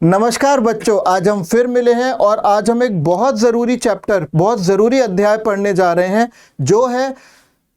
नमस्कार बच्चों, आज हम फिर मिले हैं और आज हम एक बहुत ज़रूरी चैप्टर, बहुत ज़रूरी अध्याय पढ़ने जा रहे हैं जो है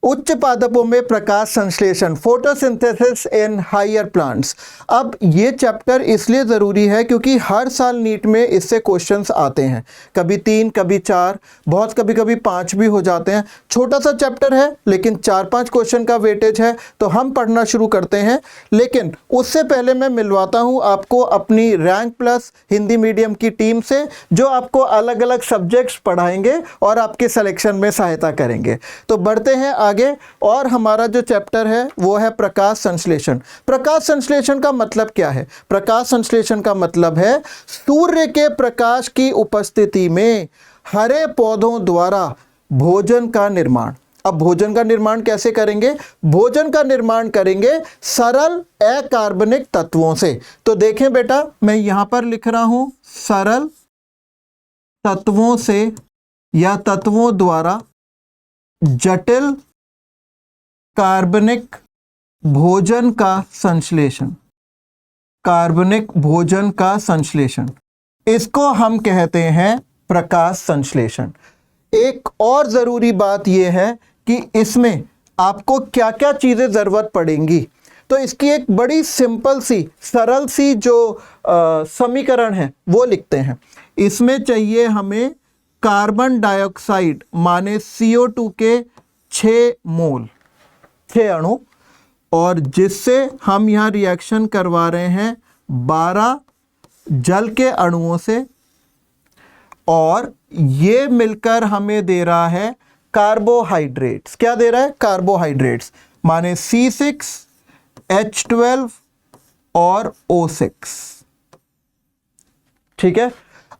उच्च पादपों में प्रकाश संश्लेषण, फोटोसिंथेसिस इन हायर प्लांट्स। अब ये चैप्टर इसलिए ज़रूरी है क्योंकि हर साल नीट में इससे क्वेश्चंस आते हैं, कभी 3, कभी 4, बहुत कभी 5 भी हो जाते हैं। छोटा सा चैप्टर है लेकिन 4-5 क्वेश्चन का वेटेज है, तो हम पढ़ना शुरू करते हैं। लेकिन उससे पहले मैं मिलवाता हूँ आपको अपनी रैंक प्लस हिंदी मीडियम की टीम से, जो आपको अलग अलग सब्जेक्ट्स पढ़ाएंगे और आपके सिलेक्शन में सहायता करेंगे। तो बढ़ते हैं आगे, और हमारा जो चैप्टर है वो है प्रकाश संश्लेषण। प्रकाश संश्लेषण का मतलब क्या है? प्रकाश संश्लेषण का मतलब है सूर्य के प्रकाश की उपस्थिति में हरे पौधों द्वारा भोजन का निर्माण। अब भोजन का निर्माण कैसे करेंगे? भोजन का निर्माण करेंगे सरल अकार्बनिक तत्वों से। तो देखें बेटा, मैं यहां पर लिख रहा हूं सरल तत्वों से या तत्वों द्वारा जटिल कार्बनिक भोजन का संश्लेषण। कार्बनिक भोजन का संश्लेषण, इसको हम कहते हैं प्रकाश संश्लेषण। एक और जरूरी बात यह है कि इसमें आपको क्या क्या चीजें जरूरत पड़ेंगी। तो इसकी एक बड़ी सिंपल सी सरल सी जो समीकरण है वो लिखते हैं। इसमें चाहिए हमें कार्बन डाइऑक्साइड माने CO2 के 6 मोल, 6 अणु, और जिससे हम यहाँ रिएक्शन करवा रहे हैं 12 जल के अणुओं से, और ये मिलकर हमें दे रहा है कार्बोहाइड्रेट्स। क्या दे रहा है? कार्बोहाइड्रेट्स माने C6H12 और O6। ठीक है।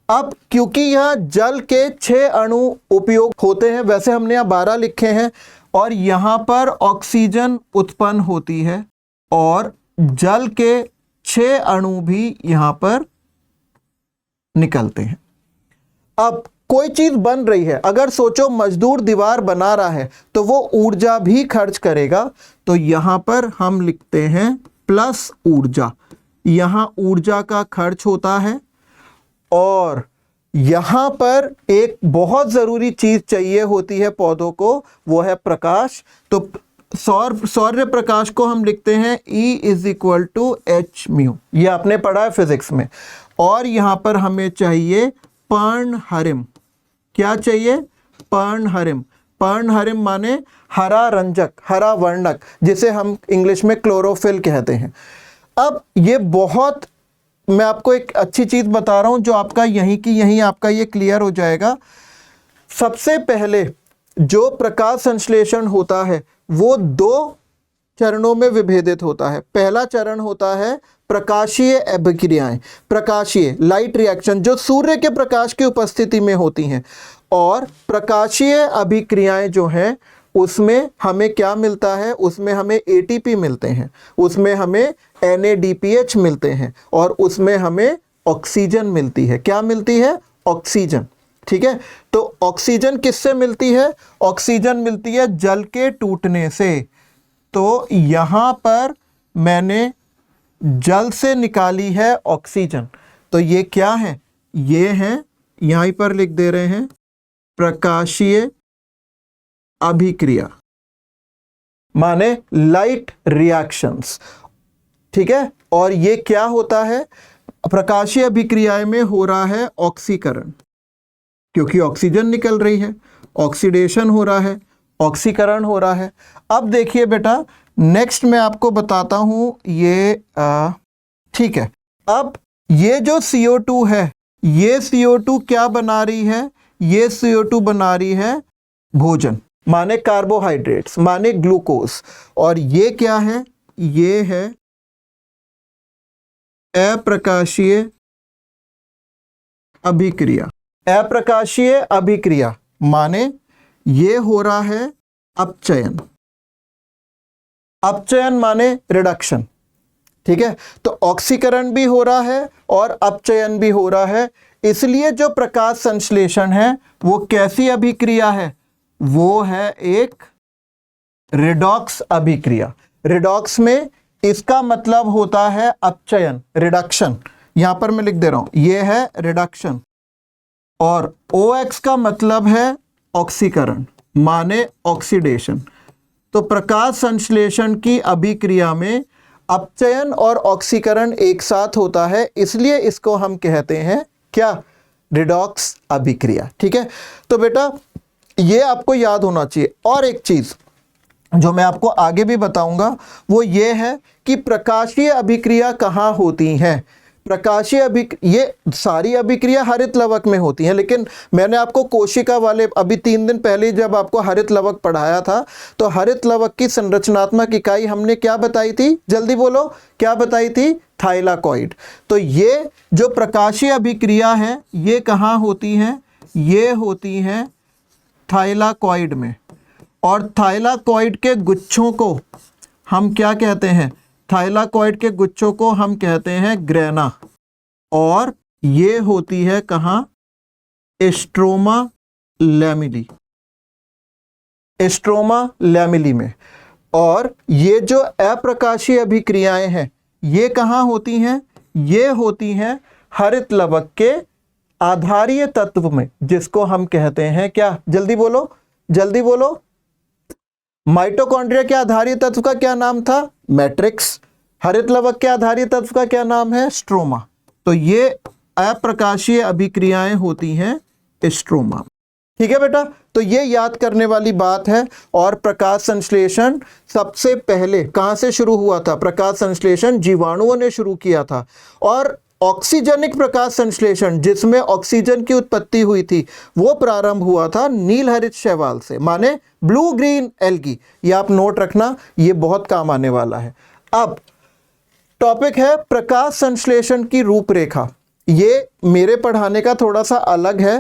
अब क्योंकि यह जल के 6 अणु उपयोग होते हैं, वैसे हमने यहाँ 12 लिखे हैं, और यहाँ पर ऑक्सीजन उत्पन्न होती है और जल के 6 अणु भी यहाँ पर निकलते हैं। अब कोई चीज बन रही है, अगर सोचो मजदूर दीवार बना रहा है तो वो ऊर्जा भी खर्च करेगा, तो यहां पर हम लिखते हैं प्लस ऊर्जा। यहां ऊर्जा का खर्च होता है, और यहां पर एक बहुत जरूरी चीज चाहिए होती है पौधों को, वो है प्रकाश। तो सौर्य प्रकाश को हम लिखते हैं E=H μ, ये आपने पढ़ा है फिजिक्स में। और यहां पर हमें चाहिए पर्णहरिम। क्या चाहिए? पर्णहरिम। पर्णहरिम माने हरा रंजक, हरा वर्णक, जिसे हम इंग्लिश में क्लोरोफिल कहते हैं। अब ये बहुत, मैं आपको एक अच्छी चीज बता रहा हूं जो आपका यहीं की यहीं आपका ये क्लियर हो जाएगा। सबसे पहले जो प्रकाश संश्लेषण होता है वो 2 चरणों में विभेदित होता है। पहला चरण होता है प्रकाशीय अभिक्रियाएं, प्रकाशीय लाइट रिएक्शन, जो सूर्य के प्रकाश की उपस्थिति में होती हैं। और प्रकाशीय अभिक्रियाएं जो हैं उसमें हमें क्या मिलता है? उसमें हमें ATP मिलते हैं, उसमें हमें NADPH मिलते हैं, और उसमें हमें ऑक्सीजन मिलती है। क्या मिलती है? ऑक्सीजन। ठीक है। तो ऑक्सीजन किससे मिलती है? ऑक्सीजन मिलती है जल के टूटने से। तो यहां पर मैंने जल से निकाली है ऑक्सीजन। तो ये क्या है? ये हैं, यहीं पर लिख दे रहे हैं प्रकाशीय अभिक्रिया माने लाइट रिएक्शंस। ठीक है। और ये क्या होता है? प्रकाशीय अभिक्रियाएं में हो रहा है ऑक्सीकरण, क्योंकि ऑक्सीजन निकल रही है, ऑक्सीडेशन हो रहा है, ऑक्सीकरण हो रहा है। अब देखिए बेटा, नेक्स्ट मैं आपको बताता हूं ये ठीक है। अब ये जो CO2 है, ये CO2 क्या बना रही है? ये CO2 बना रही है भोजन माने कार्बोहाइड्रेट्स माने ग्लूकोज। और ये क्या है? ये है अप्रकाशीय अभिक्रिया। अप्रकाशीय अभिक्रिया माने ये हो रहा है अपचयन। अपचयन माने रिडक्शन। ठीक है। तो ऑक्सीकरण भी हो रहा है और अपचयन भी हो रहा है। इसलिए जो प्रकाश संश्लेषण है वो कैसी अभिक्रिया है? वो है एक रिडॉक्स अभिक्रिया। रिडॉक्स में इसका मतलब होता है अपचयन, रिडक्शन। यहां पर मैं लिख दे रहा हूं, ये है रिडक्शन, और OX का मतलब है ऑक्सीकरण, माने ऑक्सीडेशन। तो प्रकाश संश्लेषण की अभिक्रिया में अपचयन और ऑक्सीकरण एक साथ होता है, इसलिए इसको हम कहते हैं क्या, रिडॉक्स अभिक्रिया। ठीक है, तो बेटा ये आपको याद होना चाहिए। और एक चीज जो मैं आपको आगे भी बताऊंगा वो ये है कि प्रकाशीय अभिक्रिया कहाँ होती हैं। प्रकाशीय ये सारी अभिक्रिया हरित लवक में होती हैं, लेकिन मैंने आपको कोशिका वाले अभी 3 दिन पहले जब आपको हरित लवक पढ़ाया था, तो हरित लवक की संरचनात्मक इकाई हमने क्या बताई थी, जल्दी बोलो, क्या बताई थी, थाइलाकॉइड। तो ये जो प्रकाशीय अभिक्रिया है ये कहाँ होती हैं, ये होती हैं थाइलाकॉइड में। और थाइलाकॉइड के गुच्छों को हम क्या कहते हैं, थाइलाकॉइड के गुच्छों को हम कहते हैं ग्रेना, और ये होती है कहाँ, स्ट्रोमा लैमिली, स्ट्रोमा लैमिली में। और ये जो अप्रकाशीय अभिक्रियाएं हैं ये कहाँ होती हैं, ये होती हैं हरित लवक के आधारीय तत्व में, जिसको हम कहते हैं क्या, जल्दी बोलो, जल्दी बोलो, माइटोकॉन्ड्रिया के आधारीय तत्व का क्या नाम था, मैट्रिक्स। हरित लवक के आधारीय तत्व का क्या नाम है, स्ट्रोमा। तो ये अप्रकाशीय अभिक्रियाएं होती हैं स्ट्रोमा। ठीक है बेटा, तो ये याद करने वाली बात है। और प्रकाश संश्लेषण सबसे पहले कहां से शुरू हुआ था, प्रकाश संश्लेषण जीवाणुओं ने शुरू किया था। और ऑक्सीजनिक प्रकाश संश्लेषण जिसमें ऑक्सीजन की उत्पत्ति हुई थी वो प्रारंभ हुआ था नील हरित शैवाल से, माने ब्लू ग्रीन एल्गी। ये आप नोट रखना, ये बहुत काम आने वाला है। अब टॉपिक है प्रकाश संश्लेषण की रूपरेखा। ये मेरे पढ़ाने का थोड़ा सा अलग है।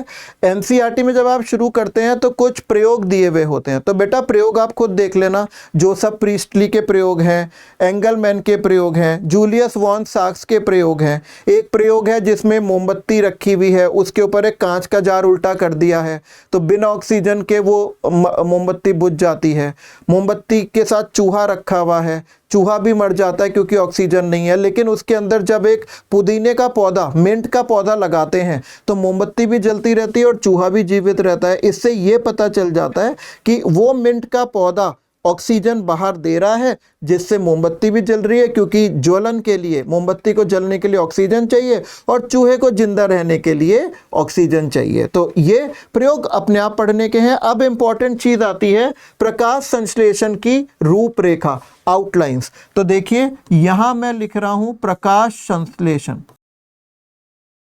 एनसीईआरटी में जब आप शुरू करते हैं तो कुछ प्रयोग दिए हुए होते हैं, तो बेटा प्रयोग आप खुद देख लेना। जोसेफ प्रीस्टली के प्रयोग हैं, एंगलमैन के प्रयोग हैं, जूलियस वॉन साक्स के प्रयोग हैं। एक प्रयोग है जिसमें मोमबत्ती रखी हुई है, उसके ऊपर एक कांच का जार उल्टा कर दिया है, तो बिना ऑक्सीजन के वो मोमबत्ती बुझ जाती है। मोमबत्ती के साथ चूहा रखा हुआ है, चूहा भी मर जाता है क्योंकि ऑक्सीजन नहीं है, लेकिन उसके अंदर जब एक पुदीने का पौधा, मिंट का पौधा लगाते हैं तो मोमबत्ती भी जलती रहती है और चूहा भी जीवित रहता है। इससे ये पता चल जाता है कि वो मिंट का पौधा ऑक्सीजन बाहर दे रहा है, जिससे मोमबत्ती भी जल रही है, क्योंकि ज्वलन के लिए, मोमबत्ती को जलने के लिए ऑक्सीजन चाहिए और चूहे को जिंदा रहने के लिए ऑक्सीजन चाहिए। तो ये प्रयोग अपने आप पढ़ने के हैं। अब इंपॉर्टेंट चीज आती है प्रकाश संश्लेषण की रूपरेखा, आउटलाइंस। तो देखिए यहां मैं लिख रहा हूं प्रकाश संश्लेषण।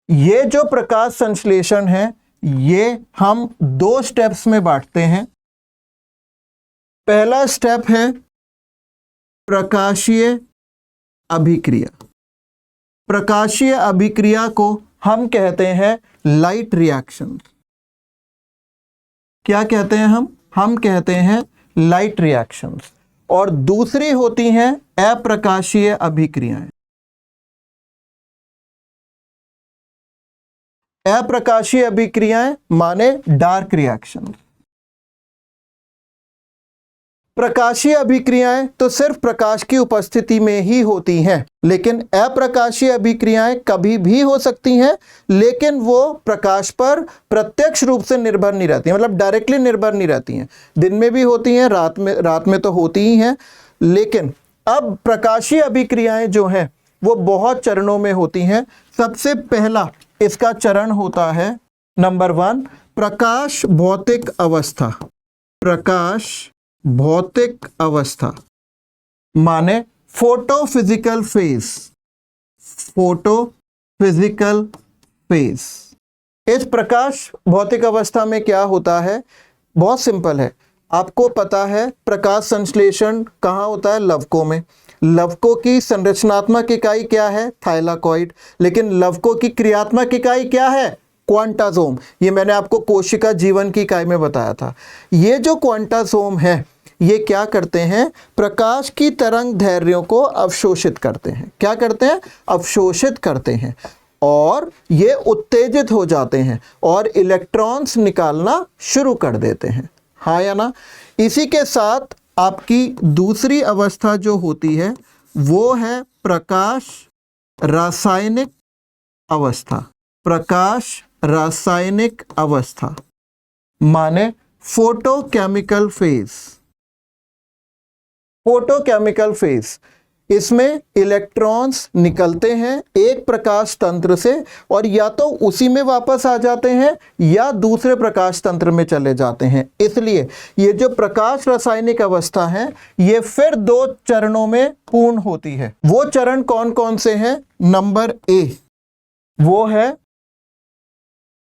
ये जो प्रकाश संश्लेषण है ये हम 2 स्टेप्स में बांटते हैं। पहला स्टेप है प्रकाशीय अभिक्रिया। प्रकाशीय अभिक्रिया को हम कहते हैं लाइट रिएक्शन। क्या कहते हैं हम कहते हैं लाइट रिएक्शंस। और दूसरी होती हैं अप्रकाशीय अभिक्रियाएं। अप्रकाशीय अभिक्रियाएं माने डार्क रिएक्शन। प्रकाशीय अभिक्रियाएं तो सिर्फ प्रकाश की उपस्थिति में ही होती हैं, लेकिन अप्रकाशीय अभिक्रियाएं कभी भी हो सकती हैं, लेकिन वो प्रकाश पर प्रत्यक्ष रूप से निर्भर नहीं रहती हैं, मतलब डायरेक्टली निर्भर नहीं रहती हैं। दिन में भी होती हैं, रात में तो होती ही हैं। लेकिन अब प्रकाशीय अभिक्रियाएं जो हैं वो बहुत चरणों में होती हैं। सबसे पहला इसका चरण होता है नंबर 1, प्रकाश भौतिक अवस्था। प्रकाश भौतिक अवस्था माने फोटोफिजिकल फेज। Photophysical phase. इस प्रकाश भौतिक अवस्था में क्या होता है, बहुत सिंपल है। आपको पता है प्रकाश संश्लेषण कहाँ होता है, लवकों में। लवकों की संरचनात्मक इकाई क्या है, थाइलाकॉइड। लेकिन लवकों की क्रियात्मक इकाई क्या है, क्वांटासोम। ये मैंने आपको कोशिका जीवन की इकाई में बताया था। ये जो क्वांटासोम है ये क्या करते हैं, प्रकाश की तरंग दैर्ध्यों को अवशोषित करते हैं। क्या करते हैं, अवशोषित करते हैं, और ये उत्तेजित हो जाते हैं और इलेक्ट्रॉन्स निकालना शुरू कर देते हैं। हाँ या ना। इसी के साथ आपकी दूसरी अवस्था जो होती है वो है प्रकाश रासायनिक अवस्था, प्रकाश रासायनिक अवस्था माने फोटोकेमिकल फेज। फोटोकेमिकल फेज, इसमें इलेक्ट्रॉन्स निकलते हैं एक प्रकाश तंत्र से और या तो उसी में वापस आ जाते हैं या दूसरे प्रकाश तंत्र में चले जाते हैं। इसलिए ये जो प्रकाश रासायनिक अवस्था है ये फिर 2 चरणों में पूर्ण होती है। वो चरण कौन कौन से हैं? नंबर ए वो है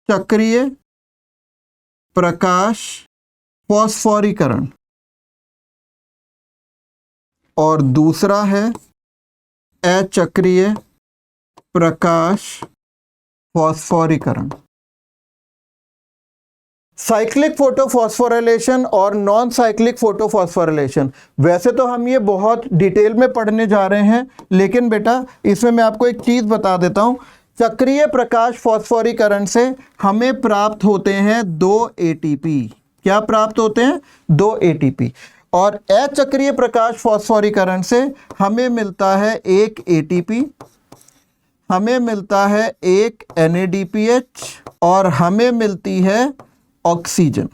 चक्रीय प्रकाश फॉस्फोरीकरण और दूसरा है अचक्रीय प्रकाश फॉस्फोरीकरण। साइक्लिक फोटोफॉस्फोराइलेशन और नॉन साइक्लिक फोटोफॉस्फोराइलेशन, वैसे तो हम ये बहुत डिटेल में पढ़ने जा रहे हैं, लेकिन बेटा इसमें मैं आपको एक चीज़ बता देता हूँ। चक्रीय प्रकाश फॉस्फोरीकरण से हमें प्राप्त होते हैं 2 ATP। क्या प्राप्त होते हैं? 2 ATP। और अचक्रीय प्रकाश फॉस्फोरीकरण से हमें मिलता है 1 ATP, हमें मिलता है 1 NADPH और हमें मिलती है ऑक्सीजन।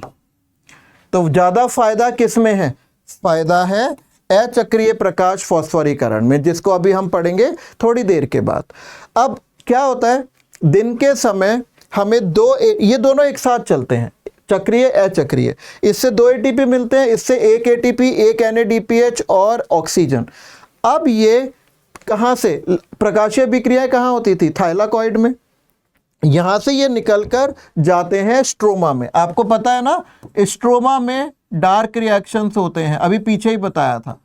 तो ज़्यादा फायदा किस में है? फायदा है अचक्रीय प्रकाश फॉस्फोरीकरण में, जिसको अभी हम पढ़ेंगे थोड़ी देर के बाद। अब क्या होता है, दिन के समय हमें ये दोनों एक साथ चलते हैं, चक्रीय अचक्रीय। इससे 2 ATP मिलते हैं, इससे 1 ATP, 1 NADPH और ऑक्सीजन। अब ये कहाँ से प्रकाशीय अभिक्रियाएं कहाँ होती थी? थाइलाकॉइड में। यहाँ से ये निकलकर जाते हैं स्ट्रोमा में। आपको पता है ना, स्ट्रोमा में डार्क रिएक्शंस होते हैं, अभी पीछे ही बताया था,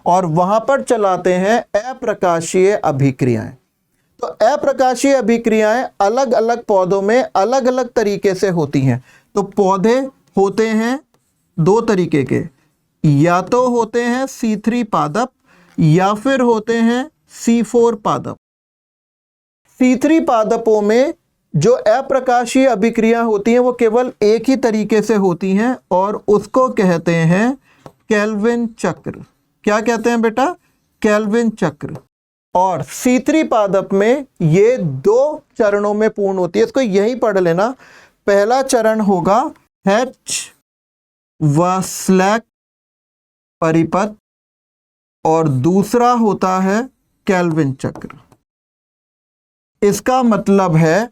और वहाँ पर चलाते हैं अप्रकाशीय अभिक्रियाएं। तो अप्रकाशीय अभिक्रियाएं अलग अलग पौधों में अलग अलग तरीके से होती हैं। तो पौधे होते हैं 2 तरीके के, या तो होते हैं C3 पादप या फिर होते हैं C4 पादप। C3 पादपों में जो अप्रकाशीय अभिक्रिया होती हैं वो केवल एक ही तरीके से होती हैं और उसको कहते हैं केल्विन चक्र। क्या कहते हैं बेटा? केल्विन चक्र। और C3 पादप में ये 2 चरणों में पूर्ण होती है। इसको यही पढ़ लेना। पहला चरण होगा H व स्लैक परिपथ और दूसरा होता है केल्विन चक्र। इसका मतलब है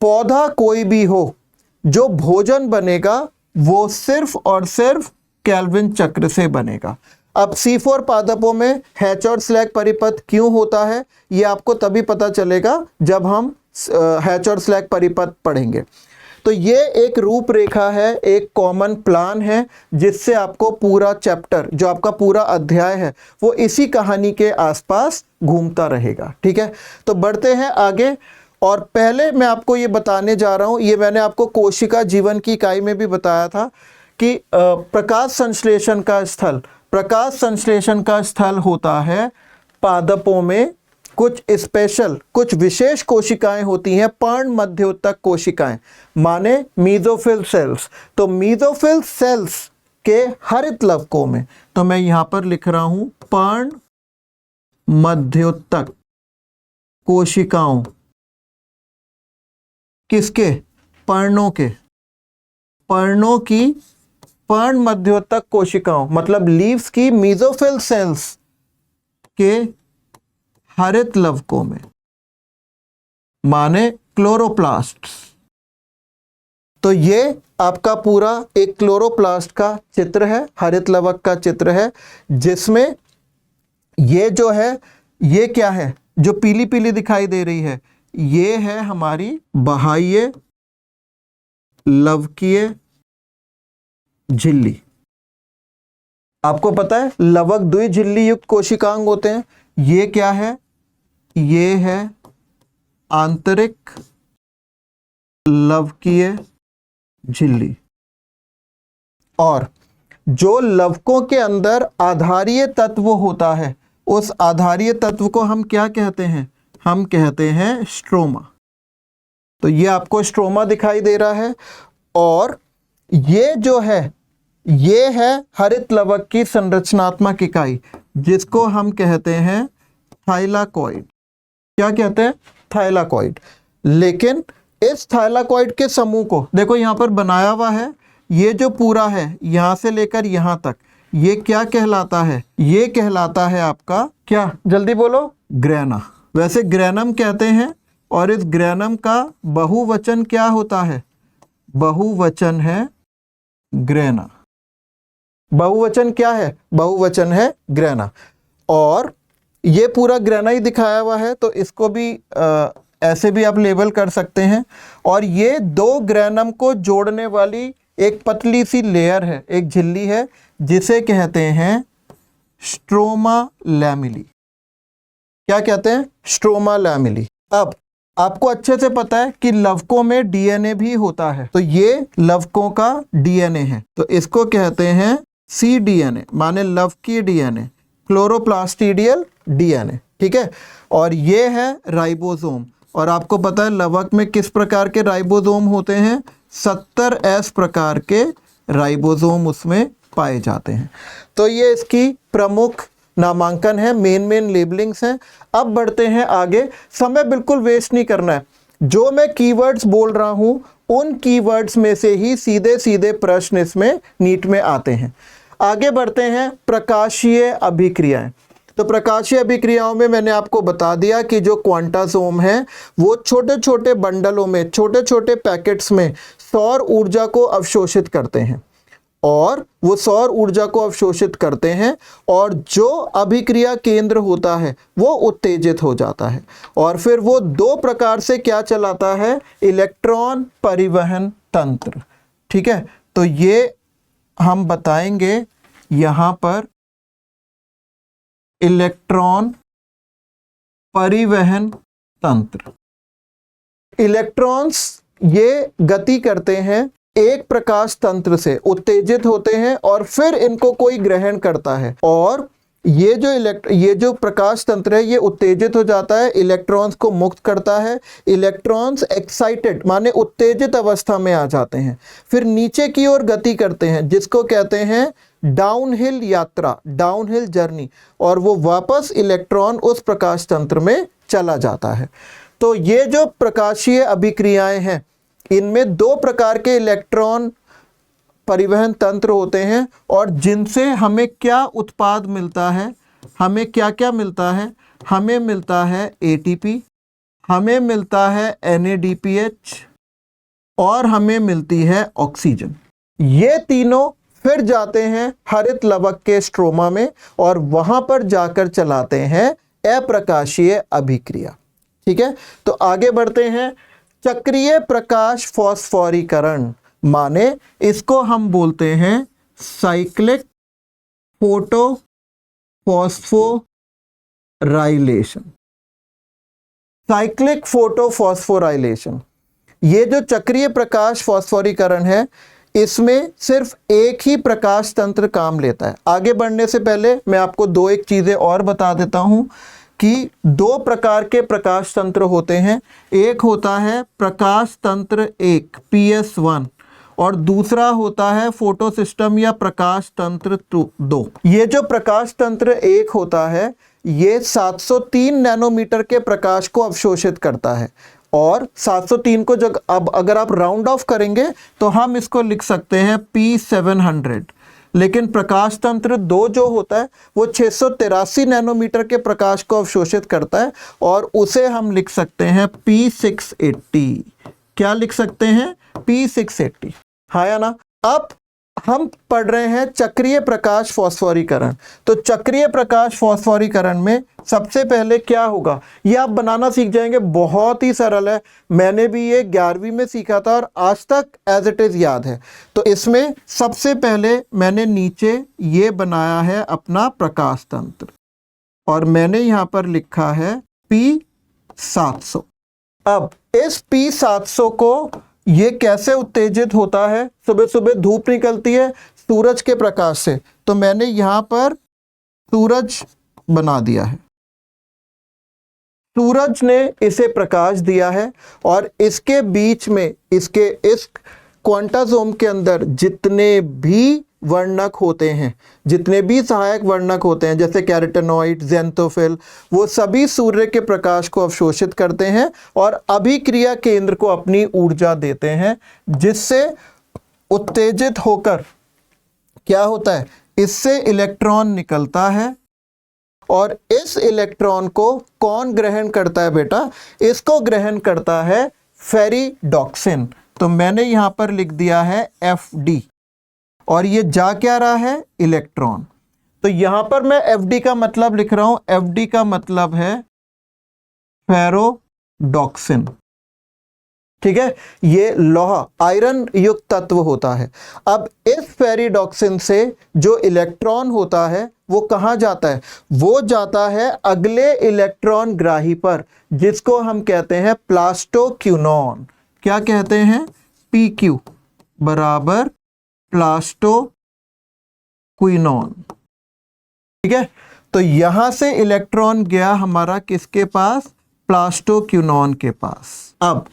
पौधा कोई भी हो, जो भोजन बनेगा वो सिर्फ और सिर्फ केल्विन चक्र से बनेगा। अब C4 पादपों में हैच और स्लैक परिपथ क्यों होता है, ये आपको तभी पता चलेगा जब हम हैच और स्लैक परिपथ पढ़ेंगे। तो ये एक रूपरेखा है, एक कॉमन प्लान है, जिससे आपको पूरा चैप्टर, जो आपका पूरा अध्याय है, वो इसी कहानी के आसपास घूमता रहेगा। ठीक है, तो बढ़ते हैं आगे। और पहले मैं आपको ये बताने जा रहा हूँ, ये मैंने आपको कोशिका जीवन की इकाई में भी बताया था कि प्रकाश संश्लेषण का स्थल, प्रकाश संश्लेषण का स्थल होता है पादपों में। कुछ स्पेशल, कुछ विशेष कोशिकाएं होती हैं, पर्ण मध्योतक कोशिकाएं, माने मीजोफिल सेल्स। तो मीजोफिल सेल्स के हरित लवकों में, तो मैं यहां पर लिख रहा हूं पर्ण मध्योतक कोशिकाओं। किसके? पर्णों के। पर्णों की पर्ण मध्योतक कोशिकाओं, मतलब लीव्स की मीजोफिल सेल्स के हरित लवकों में, माने क्लोरोप्लास्ट्स। तो ये आपका पूरा एक क्लोरोप्लास्ट का चित्र है, हरित लवक का चित्र है, जिसमें ये जो है, ये क्या है जो पीली पीली दिखाई दे रही है, ये है हमारी बाह्य लवकीय झिल्ली। आपको पता है लवक द्विझिल्ली युक्त कोशिकांग होते हैं। ये क्या है? ये है आंतरिक लवकीय झिल्ली। और जो लवकों के अंदर आधारीय तत्व होता है, उस आधारीय तत्व को हम क्या कहते हैं? हम कहते हैं स्ट्रोमा। तो ये आपको स्ट्रोमा दिखाई दे रहा है। और ये जो है, ये है हरित लवक की संरचनात्मक इकाई, जिसको हम कहते हैं थाइलाकॉइड। क्या कहते हैं? थाइलाकॉइड। लेकिन इस थाइलाकॉइड के समूह को देखो यहाँ पर बनाया हुआ है, ये जो पूरा है यहाँ से लेकर यहाँ तक, ये क्या कहलाता है? ये कहलाता है आपका क्या, जल्दी बोलो, ग्रैना। वैसे ग्रैनम कहते हैं, और इस ग्रैनम का बहुवचन क्या होता है? बहुवचन है ग्रैना। बहुवचन क्या है? बहुवचन है ग्रैना। और ये पूरा ग्रैना ही दिखाया हुआ है, तो इसको भी ऐसे भी आप लेबल कर सकते हैं। और ये दो ग्रैनम को जोड़ने वाली एक पतली सी लेयर है, एक झिल्ली है, जिसे कहते हैं स्ट्रोमा लैमेली। क्या कहते हैं? Stroma lamellae. अब आपको अच्छे से पता है कि लवकों में डीएनए भी होता है, तो ये लवकों का डीएनए है, तो इसको कहते हैं cDNA, माने लवकीय डीएनए, क्लोरोप्लास्टिडियल डीएनए, ठीक है। और ये है राइबोसोम, और आपको पता है लवक में किस प्रकार के राइबोसोम होते हैं? 70S प्रकार के राइबोसोम उसमें पाए जाते हैं। तो ये इसकी प्रमुख नामांकन है, मेन लेबलिंग्स हैं। अब बढ़ते हैं आगे, समय बिल्कुल वेस्ट नहीं करना है। जो मैं कीवर्ड्स बोल रहा हूं उन कीवर्ड्स में से ही सीधे सीधे प्रश्न इसमें नीट में आते हैं। आगे बढ़ते हैं, प्रकाशीय अभिक्रियाएं। तो प्रकाशीय अभिक्रियाओं में मैंने आपको बता दिया कि जो क्वांटासोम है वो छोटे छोटे बंडलों में, छोटे छोटे पैकेट्स में सौर ऊर्जा को अवशोषित करते हैं, और वो सौर ऊर्जा को अवशोषित करते हैं, और जो अभिक्रिया केंद्र होता है वो उत्तेजित हो जाता है, और फिर वो दो प्रकार से क्या चलाता है? इलेक्ट्रॉन परिवहन तंत्र, ठीक है। तो ये हम बताएंगे यहां पर, इलेक्ट्रॉन परिवहन तंत्र। इलेक्ट्रॉन्स ये गति करते हैं एक प्रकाश तंत्र से, उत्तेजित होते हैं, और फिर इनको कोई ग्रहण करता है, और ये जो प्रकाश तंत्र है ये उत्तेजित हो जाता है, इलेक्ट्रॉन्स को मुक्त करता है। इलेक्ट्रॉन्स एक्साइटेड माने उत्तेजित अवस्था में आ जाते हैं, फिर नीचे की ओर गति करते हैं, जिसको कहते हैं डाउनहिल यात्रा, डाउनहिल जर्नी, और वो वापस इलेक्ट्रॉन उस प्रकाश तंत्र में चला जाता है। तो ये जो प्रकाशीय अभिक्रियाएं हैं, इनमें दो प्रकार के इलेक्ट्रॉन परिवहन तंत्र होते हैं, और जिनसे हमें क्या उत्पाद मिलता है? हमें क्या क्या मिलता है? हमें मिलता है ATP, हमें मिलता है NADPH, और हमें मिलती है ऑक्सीजन। ये तीनों फिर जाते हैं हरित लवक के स्ट्रोमा में, और वहां पर जाकर चलाते हैं अप्रकाशीय अभिक्रिया, ठीक है। तो आगे बढ़ते हैं, चक्रीय प्रकाश फॉस्फोरीकरण, माने इसको हम बोलते हैं cyclic photo phosphorylation. Cyclic photo phosphorylation, ये जो चक्रीय प्रकाश फॉस्फोरीकरण है, इसमें सिर्फ एक ही प्रकाश तंत्र काम लेता है। आगे बढ़ने से पहले मैं आपको दो एक चीजें और बता देता हूं कि दो प्रकार के प्रकाश तंत्र होते हैं। एक होता है प्रकाश तंत्र 1 PS1, और दूसरा होता है फोटो सिस्टम या प्रकाश तंत्र 2। ये जो प्रकाश तंत्र 1 होता है ये 703 नैनोमीटर के प्रकाश को अवशोषित करता है, और 703 को जब अब अगर आप राउंड ऑफ करेंगे तो हम इसको लिख सकते हैं P700। लेकिन प्रकाश तंत्र 2 जो होता है वो 683 नैनोमीटर के प्रकाश को अवशोषित करता है, और उसे हम लिख सकते हैं P680। क्या लिख सकते हैं? P680, हाँ या ना। अब हम पढ़ रहे हैं चक्रीय प्रकाश फॉस्फोरीकरण। तो चक्रीय प्रकाश फॉस्फोरीकरण में सबसे पहले क्या होगा, ये आप बनाना सीख जाएंगे, बहुत ही सरल है। मैंने भी ये 11वीं में सीखा था और आज तक एज इट इज़ याद है। तो इसमें सबसे पहले मैंने नीचे ये बनाया है अपना प्रकाश तंत्र, और मैंने यहाँ पर लिखा है P700। अब इस P700 को ये कैसे उत्तेजित होता है? सुबह सुबह धूप निकलती है सूरज के प्रकाश से, तो मैंने यहां पर सूरज बना दिया है। सूरज ने इसे प्रकाश दिया है, और इसके बीच में इस क्वांटासोम के अंदर जितने भी वर्णक होते हैं, जितने भी सहायक वर्णक होते हैं जैसे कैरोटेनॉइड, ज़ेंथोफिल, वो सभी सूर्य के प्रकाश को अवशोषित करते हैं और अभिक्रिया केंद्र को अपनी ऊर्जा देते हैं, जिससे उत्तेजित होकर क्या होता है, इससे इलेक्ट्रॉन निकलता है और इस इलेक्ट्रॉन को कौन ग्रहण करता है बेटा, इसको ग्रहण करता है फेरिडॉक्सिन। तो मैंने यहां पर लिख दिया है FD और ये जा क्या रहा है, इलेक्ट्रॉन। तो यहां पर मैं FD का मतलब लिख रहा हूं, FD का मतलब है फेरोडॉक्सिन, ठीक है, ये लोहा आयरन युक्त तत्व होता है। अब इस फेरिडॉक्सिन से जो इलेक्ट्रॉन होता है वो कहाँ जाता है, वो जाता है अगले इलेक्ट्रॉन ग्राही पर, जिसको हम कहते हैं प्लास्टोक्विनोन। क्या कहते हैं, PQ बराबर प्लास्टोक्विनोन, ठीक है। तो यहां से इलेक्ट्रॉन गया हमारा किसके पास, प्लास्टोक्विनोन के पास। अब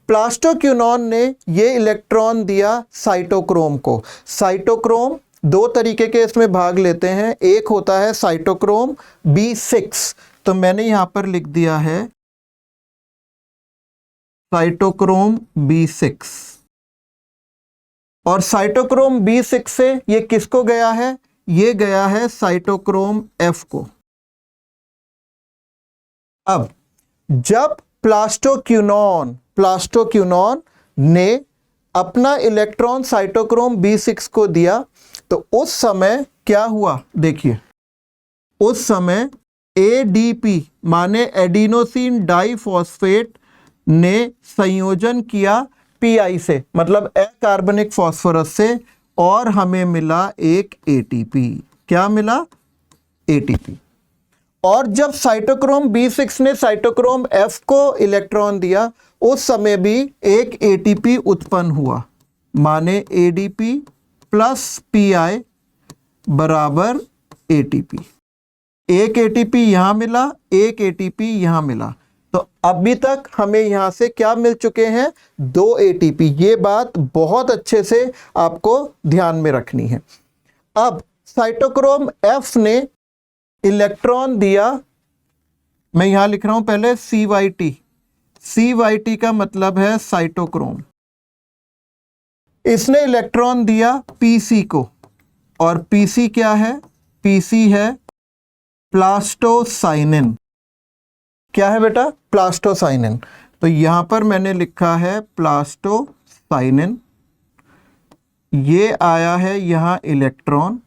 प्लास्टोक्विनोन ने ये इलेक्ट्रॉन दिया साइटोक्रोम को। साइटोक्रोम दो तरीके के इसमें भाग लेते हैं, एक होता है साइटोक्रोम B6, तो मैंने यहां पर लिख दिया है साइटोक्रोम B6। और साइटोक्रोम B6 से ये किसको गया है, ये गया है साइटोक्रोम F को। अब जब प्लास्टोक्विनोन ने अपना इलेक्ट्रॉन साइटोक्रोम B6 को दिया, तो उस समय क्या हुआ, देखिए उस समय ADP माने एडिनोसिन डाइफॉस्फेट ने संयोजन किया Pi से, मतलब अकार्बनिक फास्फोरस से, और हमें मिला एक ATP। क्या मिला, ATP। और जब साइटोक्रोम B6 ने साइटोक्रोम F को इलेक्ट्रॉन दिया, उस समय भी एक ATP उत्पन्न हुआ, माने ADP प्लस Pi बराबर ATP। एक ATP यहां मिला, एक ATP यहां मिला, तो अभी तक हमें यहां से क्या मिल चुके हैं, 2 ATP। ये बात बहुत अच्छे से आपको ध्यान में रखनी है। अब साइटोक्रोम F ने इलेक्ट्रॉन दिया, मैं यहां लिख रहा हूं पहले CYT। CYT का मतलब है साइटोक्रोम। इसने इलेक्ट्रॉन दिया PC को, और PC क्या है, PC है प्लास्टोसाइनिन। क्या है बेटा, प्लास्टोसाइनिन। तो यहां पर मैंने लिखा है प्लास्टोसाइनिन, ये आया है यहां इलेक्ट्रॉन,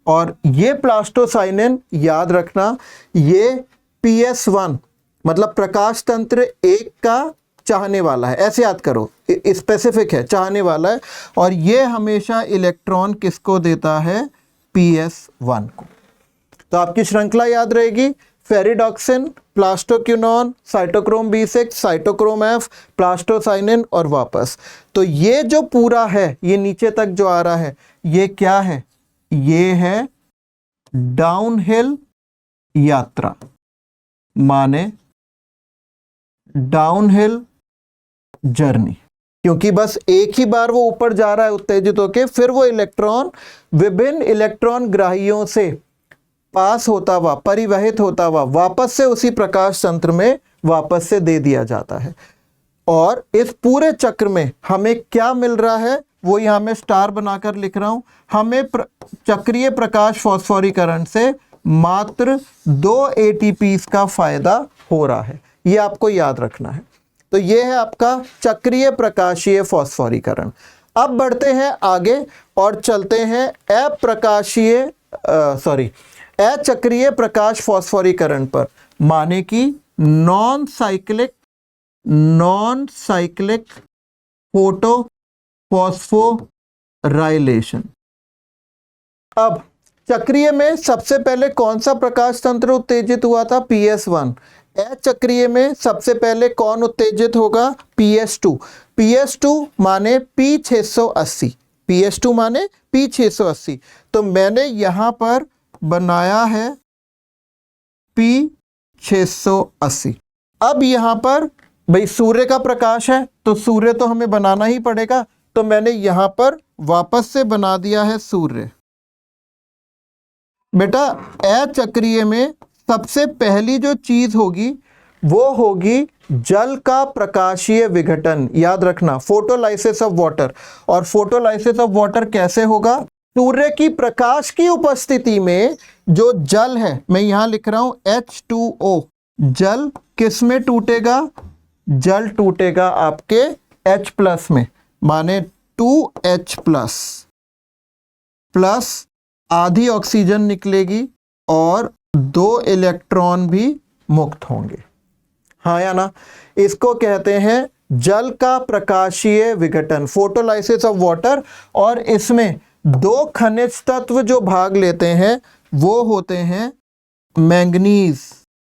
और ये प्लास्टोसाइनिन याद रखना, ये PS1 मतलब प्रकाश तंत्र 1 का चाहने वाला है, ऐसे याद करो, स्पेसिफिक है, चाहने वाला है, और ये हमेशा इलेक्ट्रॉन किसको देता है, PS1 को। तो आपकी श्रृंखला याद रहेगी, ferredoxin, plastoquinone, cytochrome B6, cytochrome F, plastocyanin और वापस। तो ये जो पूरा है, ये नीचे तक जो आ रहा है, ये क्या है, ये है डाउनहिल यात्रा, माने डाउनहिल जर्नी, क्योंकि बस एक ही बार वो ऊपर जा रहा है उत्तेजित होकर, फिर वो इलेक्ट्रॉन विभिन्न इलेक्ट्रॉन ग्राहियों से पास होता हुआ, परिवहित होता हुआ, वापस से उसी प्रकाश तंत्र में वापस से दे दिया जाता है। और इस पूरे चक्र में हमें क्या मिल रहा है, वो यहां मैं स्टार बनाकर लिख रहा हूं, हमें चक्रीय प्रकाश फास्फोरीकरण से मात्र 2 ATPs का फायदा हो रहा है, ये आपको याद रखना है। तो ये है आपका चक्रीय प्रकाशीय फास्फोरीकरण। अब बढ़ते हैं आगे और चलते हैं अचक्रीय प्रकाश फास्फोरीकरण पर, माने कि नॉन साइक्लिक फोटो फॉस्फोराइलेशन। अब चक्रीय में सबसे पहले कौन सा प्रकाश तंत्र उत्तेजित हुआ था, PS1। अचक्रीय में सबसे पहले कौन उत्तेजित होगा, PS2। PS2 माने P680, PS2 माने P680। तो मैंने यहां पर बनाया है P680। अब यहां पर भाई सूर्य का प्रकाश है, तो सूर्य तो हमें बनाना ही पड़ेगा, तो मैंने यहां पर वापस से बना दिया है सूर्य। बेटा अचक्रीय में सबसे पहली जो चीज होगी वो होगी जल का प्रकाशीय विघटन। याद रखना, फोटोलाइसिस ऑफ वाटर। और फोटोलाइसिस ऑफ वाटर कैसे होगा? सूर्य की प्रकाश की उपस्थिति में जो जल है, मैं यहां लिख रहा हूं H2O, जल किस में टूटेगा? जल टूटेगा आपके H+ में, माने 2H+ प्लस आधी ऑक्सीजन निकलेगी और 2 इलेक्ट्रॉन भी मुक्त होंगे। हाँ या ना? इसको कहते हैं जल का प्रकाशीय विघटन, फोटोलाइसिस ऑफ वाटर। और इसमें 2 खनिज तत्व जो भाग लेते हैं वो होते हैं मैंगनीज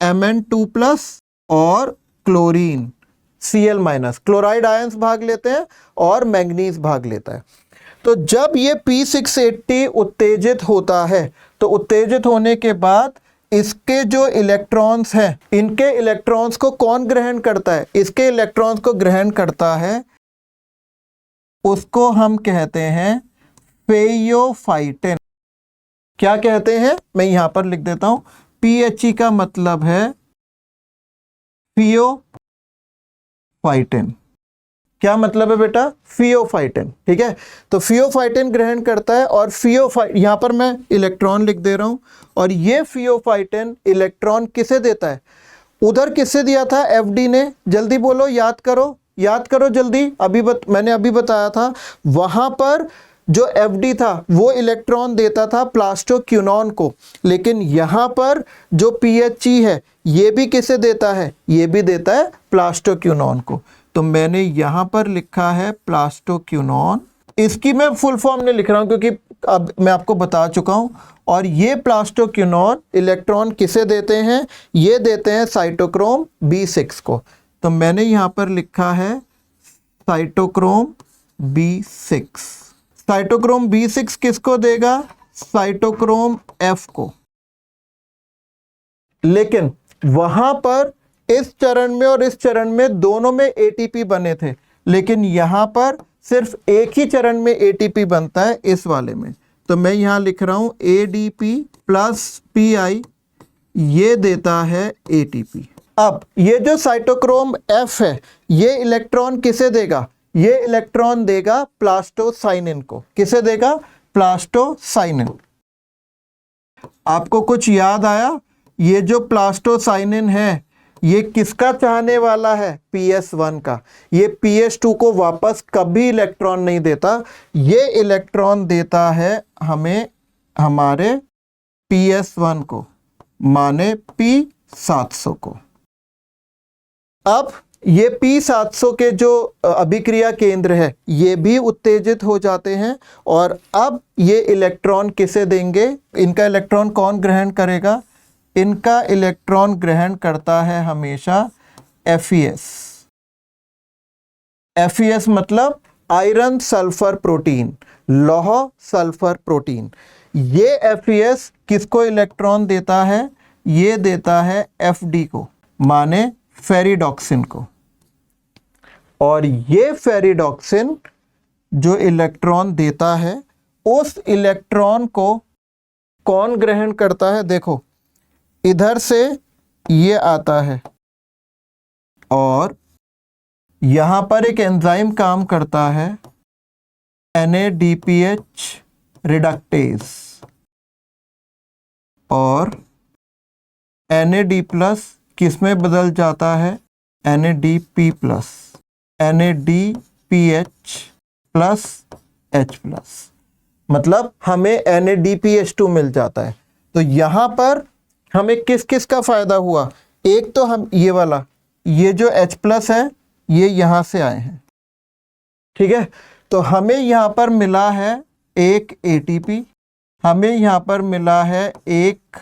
Mn2+ और क्लोरीन Cl-। क्लोराइड आयंस भाग लेते हैं और मैंगनीज भाग लेता है। तो जब ये P680 उत्तेजित होता है तो उत्तेजित होने के बाद इसके जो इलेक्ट्रॉन्स हैं, इनके इलेक्ट्रॉन्स को कौन ग्रहण करता है? इसके इलेक्ट्रॉन्स को ग्रहण करता है, उसको हम कहते हैं फेयोफाइटिन। क्या कहते हैं? मैं यहां पर लिख देता हूं, PHE का मतलब है फियोफाइटिन। क्या मतलब है बेटा? फियोफाइटिन। ठीक है, तो फियोफाइटिन ग्रहण करता है और यहां पर मैं इलेक्ट्रॉन लिख दे रहा हूं, और ये फियोफाइटिन इलेक्ट्रॉन किसे देता है? उधर किससे दिया था? FD ने। जल्दी बोलो, याद करो, याद करो जल्दी। मैंने अभी बताया था, वहां पर जो FD था वो इलेक्ट्रॉन देता था प्लास्टोक्विनोन को, लेकिन यहां पर जो PHE है ये भी किसे देता है? ये भी देता है प्लास्टोक्विनोन को। तो मैंने यहां पर लिखा है प्लास्टोक्विनोन। इसकी मैं फुल फॉर्म नहीं लिख रहा हूं क्योंकि अब मैं आपको बता चुका हूं। और ये प्लास्टोक्विनोन इलेक्ट्रॉन किसे देते हैं? ये देते हैं साइटोक्रोम B6 को। तो मैंने यहां पर लिखा है साइटोक्रोम B6। साइटोक्रोम B6 किसको देगा? साइटोक्रोम F को। लेकिन वहां पर इस चरण में और इस चरण में दोनों में ATP बने थे, लेकिन यहां पर सिर्फ एक ही चरण में ATP बनता है, इस वाले में। तो मैं यहां लिख रहा हूं ADP + PI, ये देता है ATP। अब ये जो साइटोक्रोम F है ये इलेक्ट्रॉन किसे देगा? ये इलेक्ट्रॉन देगा प्लास्टोसाइनिन को। किसे देगा? प्लास्टोसाइनिन। आपको कुछ याद आया? ये जो प्लास्टोसाइनिन है ये किसका चाहने वाला है? PS1 का। ये PS2 को वापस कभी इलेक्ट्रॉन नहीं देता, ये इलेक्ट्रॉन देता है हमें हमारे PS1 को, माने P700 को। अब ये P700 के जो अभिक्रिया केंद्र है ये भी उत्तेजित हो जाते हैं, और अब ये इलेक्ट्रॉन किसे देंगे? इनका इलेक्ट्रॉन कौन ग्रहण करेगा? इनका इलेक्ट्रॉन ग्रहण करता है हमेशा FeS। FeS मतलब आयरन सल्फर प्रोटीन, लौह सल्फर प्रोटीन। ये FeS किसको इलेक्ट्रॉन देता है? ये देता है FD को, माने फेरिडॉक्सिन को। और ये फेरिडॉक्सिन जो इलेक्ट्रॉन देता है, उस इलेक्ट्रॉन को कौन ग्रहण करता है? देखो, इधर से ये आता है और यहां पर एक एंजाइम काम करता है NADPH रिडक्टेज, और NAD+ किस में बदल जाता है? NADP+, NADPH + H+, मतलब हमें NADPH2 मिल जाता है। तो यहां पर हमें किस किस का फायदा हुआ? एक तो हम ये वाला, ये जो H+ है ये यहां से आए हैं, ठीक है। तो हमें यहां पर मिला है एक ATP, हमें यहां पर मिला है एक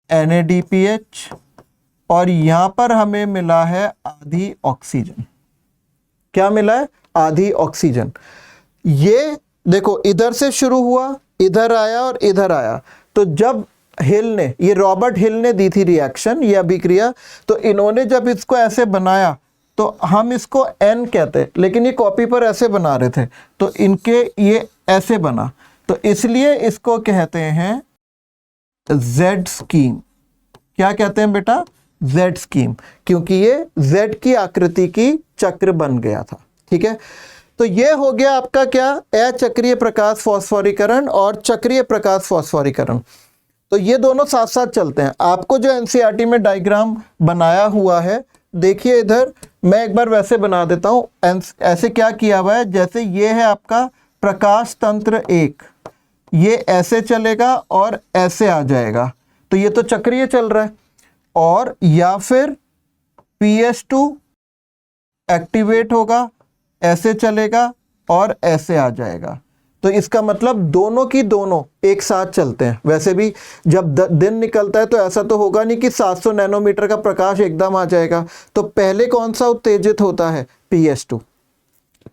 NADPH, और यहां पर हमें मिला है आधी ऑक्सीजन। क्या मिला है? आधी ऑक्सीजन। ये देखो, इधर से शुरू हुआ, इधर आया और इधर आया। तो जब हिल ने, ये रॉबर्ट हिल ने दी थी रिएक्शन, ये अभिक्रिया, तो इन्होंने जब इसको ऐसे बनाया तो हम इसको N कहते हैं, लेकिन ये कॉपी पर ऐसे बना रहे थे तो इनके ये ऐसे बना, तो इसलिए इसको कहते हैं Z स्कीम। क्या कहते हैं बेटा? Z स्कीम, क्योंकि ये Z की आकृति की चक्र बन गया था। ठीक है, तो ये हो गया आपका क्या? अचक्रीय प्रकाश फॉस्फोरीकरण और चक्रीय प्रकाश फॉस्फोरीकरण। तो ये दोनों साथ साथ चलते हैं। आपको जो एनसीईआरटी में डायग्राम बनाया हुआ है, देखिए इधर मैं एक बार वैसे बना देता हूं। ऐसे क्या किया हुआ है, जैसे ये है आपका प्रकाश तंत्र 1, ये ऐसे चलेगा और ऐसे आ जाएगा, तो ये तो चक्रीय चल रहा है। और या फिर PS2 एक्टिवेट होगा, ऐसे चलेगा और ऐसे आ जाएगा, तो इसका मतलब दोनों की दोनों एक साथ चलते हैं। वैसे भी जब दिन निकलता है तो ऐसा तो होगा नहीं कि 700 नैनोमीटर का प्रकाश एकदम आ जाएगा, तो पहले कौन सा उत्तेजित होता है? PS2।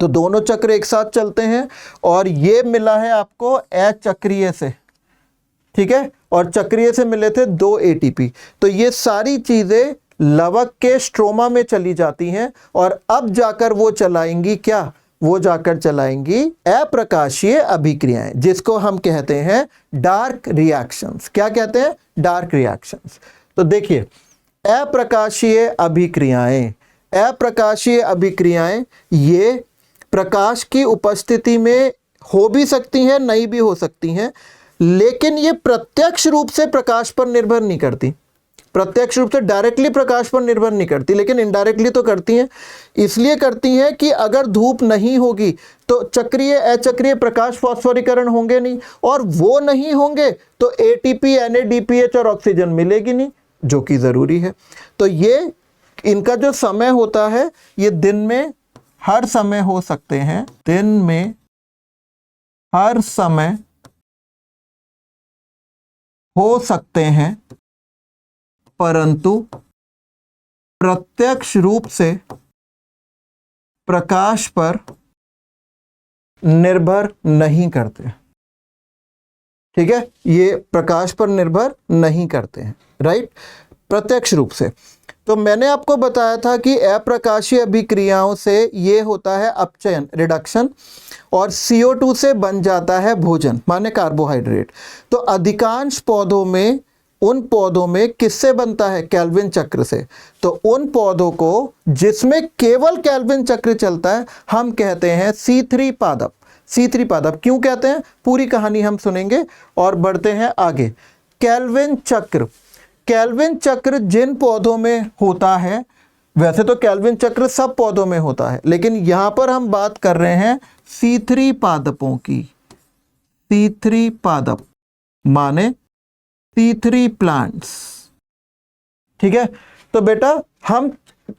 तो दोनों चक्र एक साथ चलते हैं और ये मिला है आपको अचक्रीय से, ठीक है, और चक्रीय से मिले थे 2 ATP। तो ये सारी चीजें लवक के स्ट्रोमा में चली जाती हैं और अब जाकर वो चलाएंगी क्या? वो जाकर चलाएंगी अप्रकाशीय अभिक्रियाएं, जिसको हम कहते हैं डार्क रिएक्शंस। क्या कहते हैं? Dark reactions. तो देखिए, अप्रकाशीय अभिक्रियाएं, अप्रकाशीय अभिक्रियाएं ये प्रकाश की उपस्थिति में हो भी सकती हैं, नहीं भी हो सकती हैं, लेकिन ये प्रत्यक्ष रूप से प्रकाश पर निर्भर नहीं करती। प्रत्यक्ष रूप से डायरेक्टली प्रकाश पर निर्भर नहीं करती, लेकिन इनडायरेक्टली तो करती हैं। इसलिए करती हैं कि अगर धूप नहीं होगी तो चक्रीय अचक्रीय प्रकाश फॉस्फोरीकरण होंगे नहीं, और वो नहीं होंगे तो ATP, NADPH और ऑक्सीजन मिलेगी नहीं, जो कि जरूरी है। तो ये इनका जो समय होता है, ये दिन में हर समय हो सकते हैं, दिन में हर समय हो सकते हैं, परंतु प्रत्यक्ष रूप से प्रकाश पर निर्भर नहीं करते। ठीक है, ये प्रकाश पर निर्भर नहीं करते हैं, राइट, प्रत्यक्ष रूप से। तो मैंने आपको बताया था कि अप्रकाशीय अभिक्रियाओं से ये होता है अपचयन, रिडक्शन, और CO2 से बन जाता है भोजन, माने कार्बोहाइड्रेट। तो अधिकांश पौधों में, उन पौधों में किससे बनता है? केल्विन चक्र से। तो उन पौधों को जिसमें केवल केल्विन चक्र चलता है हम कहते हैं C3 पादप। C3 पादप क्यों कहते हैं? पूरी कहानी हम सुनेंगे और बढ़ते हैं आगे। केल्विन चक्र, केल्विन चक्र जिन पौधों में होता है, वैसे तो केल्विन चक्र सब पौधों में होता है, लेकिन यहां पर हम बात कर रहे हैं C3 पादपों की। C3 पादप माने C3 प्लांट्स। ठीक है, तो बेटा हम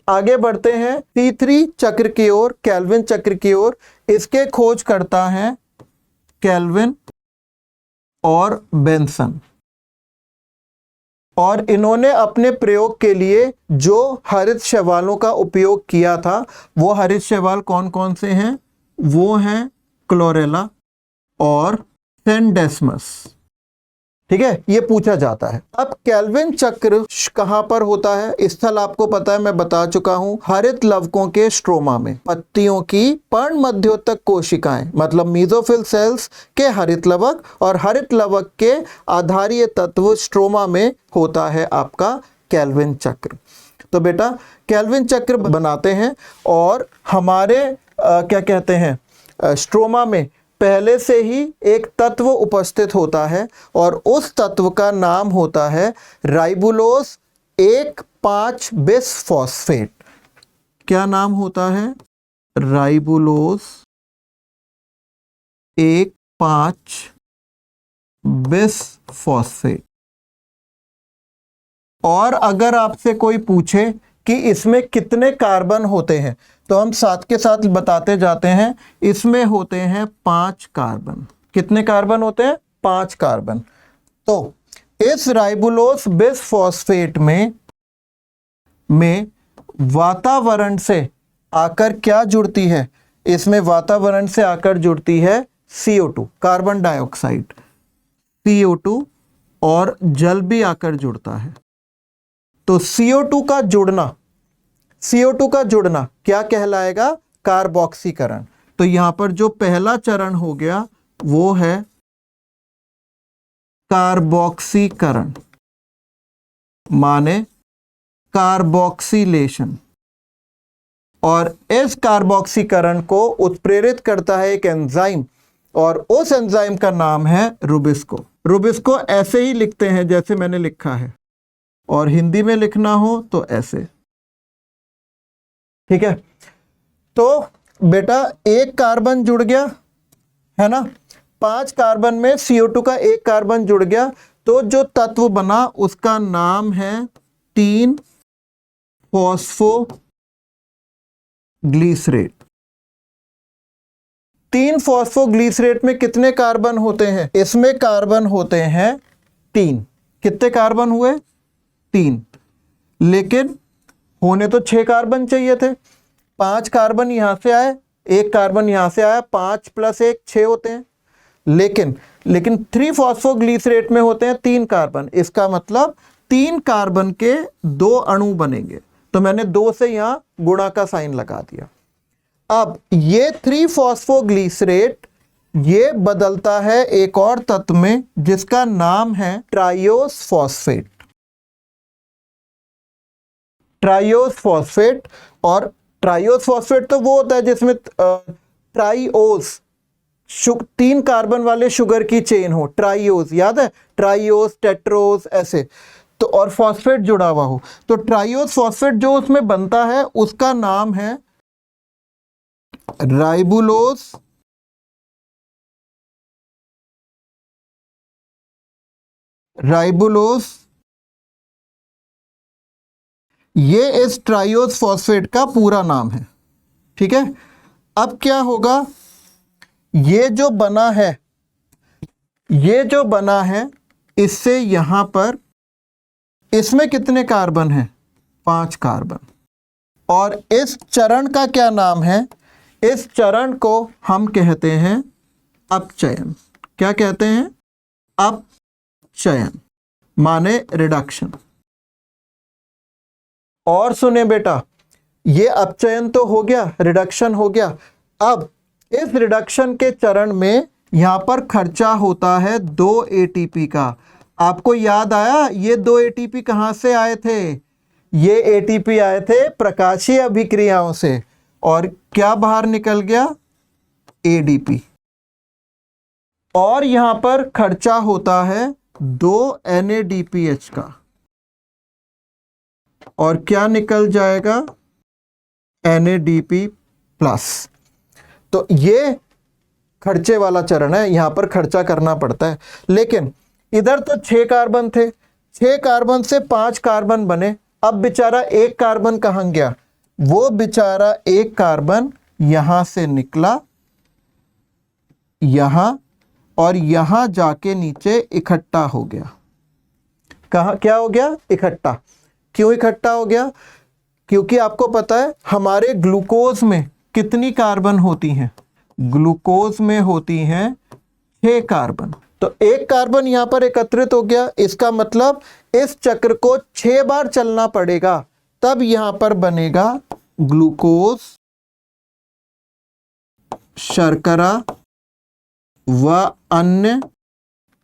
आगे बढ़ते हैं C3 चक्र की ओर, केल्विन चक्र की ओर। इसके खोज करता है केल्विन और बेंसन, और इन्होंने अपने प्रयोग के लिए जो हरित शैवालों का उपयोग किया था, वो हरित शैवाल कौन कौन से हैं? वो हैं क्लोरेला और सेंडेस्मस। ठीक है, ये पूछा जाता है। अब केल्विन चक्र कहां पर होता है? स्थल आपको पता है, मैं बता चुका हूं, हरित लवकों के स्ट्रोमा में। पत्तियों की पर्ण मध्योतक कोशिकाएं, मतलब मीजोफिल सेल्स के हरित लवक, और हरित लवक के आधारीय तत्व स्ट्रोमा में होता है आपका केल्विन चक्र। तो बेटा केल्विन चक्र बनाते हैं, और हमारे क्या कहते हैं, स्ट्रोमा में पहले से ही एक तत्व उपस्थित होता है, और उस तत्व का नाम होता है राइबुलोज 1,5 बिसफॉस्फेट। क्या नाम होता है? Ribulose 1,5 bisphosphate. और अगर आपसे कोई पूछे कि इसमें कितने कार्बन होते हैं, तो हम साथ के साथ बताते जाते हैं, इसमें होते हैं 5 कार्बन। कितने कार्बन होते हैं? 5 कार्बन। तो इस राइबुलोज बिसफॉस्फेट में वातावरण से आकर क्या जुड़ती है? इसमें वातावरण से आकर जुड़ती है CO2, कार्बन डाइऑक्साइड, CO2, और जल भी आकर जुड़ता है। तो CO2 का जुड़ना, CO2 का जुड़ना क्या कहलाएगा? कार्बोक्सीकरण। तो यहां पर जो पहला चरण हो गया वो है कार्बोक्सीकरण, माने कार्बोक्सिलेशन। और इस कार्बोक्सीकरण को उत्प्रेरित करता है एक एंजाइम, और उस एंजाइम का नाम है रुबिस्को। रुबिस्को ऐसे ही लिखते हैं जैसे मैंने लिखा है, और हिंदी में लिखना हो तो ऐसे, ठीक है। तो बेटा एक कार्बन जुड़ गया है ना, 5 कार्बन में CO2 का एक कार्बन जुड़ गया, तो जो तत्व बना उसका नाम है 3 फॉस्फोग्लिसरेट। 3 फॉस्फोग्लिसरेट में कितने कार्बन होते हैं? इसमें कार्बन होते हैं 3। कितने कार्बन हुए? 3। लेकिन होने तो 6 कार्बन चाहिए थे। 5 कार्बन यहां से आए, एक कार्बन यहां से आया, 5 + 1 6 होते हैं। लेकिन 3 फॉस्फोग्लिसरेट में होते हैं 3 कार्बन। इसका मतलब 3 कार्बन के 2 अणु बनेंगे। तो मैंने 2 से यहां गुणा का साइन लगा दिया। अब ये 3 फॉस्फोग्लिसरेट ये बदलता है एक और तत्व में जिसका नाम है ट्राइओस फॉस्फेट। ट्राइओस फॉस्फेट। और ट्राइओस फॉस्फेट तो वो होता है जिसमें ट्राइओस 3 कार्बन वाले शुगर की चेन हो, ट्राइओस, याद है? ट्राइओस, टेट्रोस, ऐसे। तो और फॉस्फेट जुड़ा हुआ हो, तो ट्राइओस फॉस्फेट जो उसमें बनता है उसका नाम है राइबुलोस ये इस ट्राइओस फॉस्फेट का पूरा नाम है, ठीक है। अब क्या होगा? ये जो बना है इससे यहां पर, इसमें कितने कार्बन हैं? 5 कार्बन। और इस चरण का क्या नाम है? इस चरण को हम कहते हैं अपचयन। क्या कहते हैं? अपचयन, माने रिडक्शन। और सुने बेटा, ये अपचयन तो हो गया, रिडक्शन हो गया। अब इस रिडक्शन के चरण में यहां पर खर्चा होता है 2 ATP का। आपको याद आया ये 2 ATP कहां से आए थे? ये ATP आए थे प्रकाशीय अभिक्रियाओं से। और क्या बाहर निकल गया? ADP। और यहां पर खर्चा होता है 2 NADPH का। और क्या निकल जाएगा? NADP+। तो ये खर्चे वाला चरण है, यहां पर खर्चा करना पड़ता है। लेकिन इधर तो 6 कार्बन थे, 6 कार्बन से 5 कार्बन बने। अब बेचारा एक कार्बन कहां गया? वो बेचारा एक कार्बन यहां से निकला यहां, और यहां जाके नीचे इकट्ठा हो गया। कहां क्या हो गया? इकट्ठा। क्यों इकट्ठा हो गया? क्योंकि आपको पता है हमारे ग्लूकोज में कितनी कार्बन होती हैं? ग्लूकोज में होती हैं 6 कार्बन। तो एक कार्बन यहां पर एकत्रित हो गया, इसका मतलब इस चक्र को 6 बार चलना पड़ेगा, तब यहां पर बनेगा ग्लूकोज, शर्करा व अन्य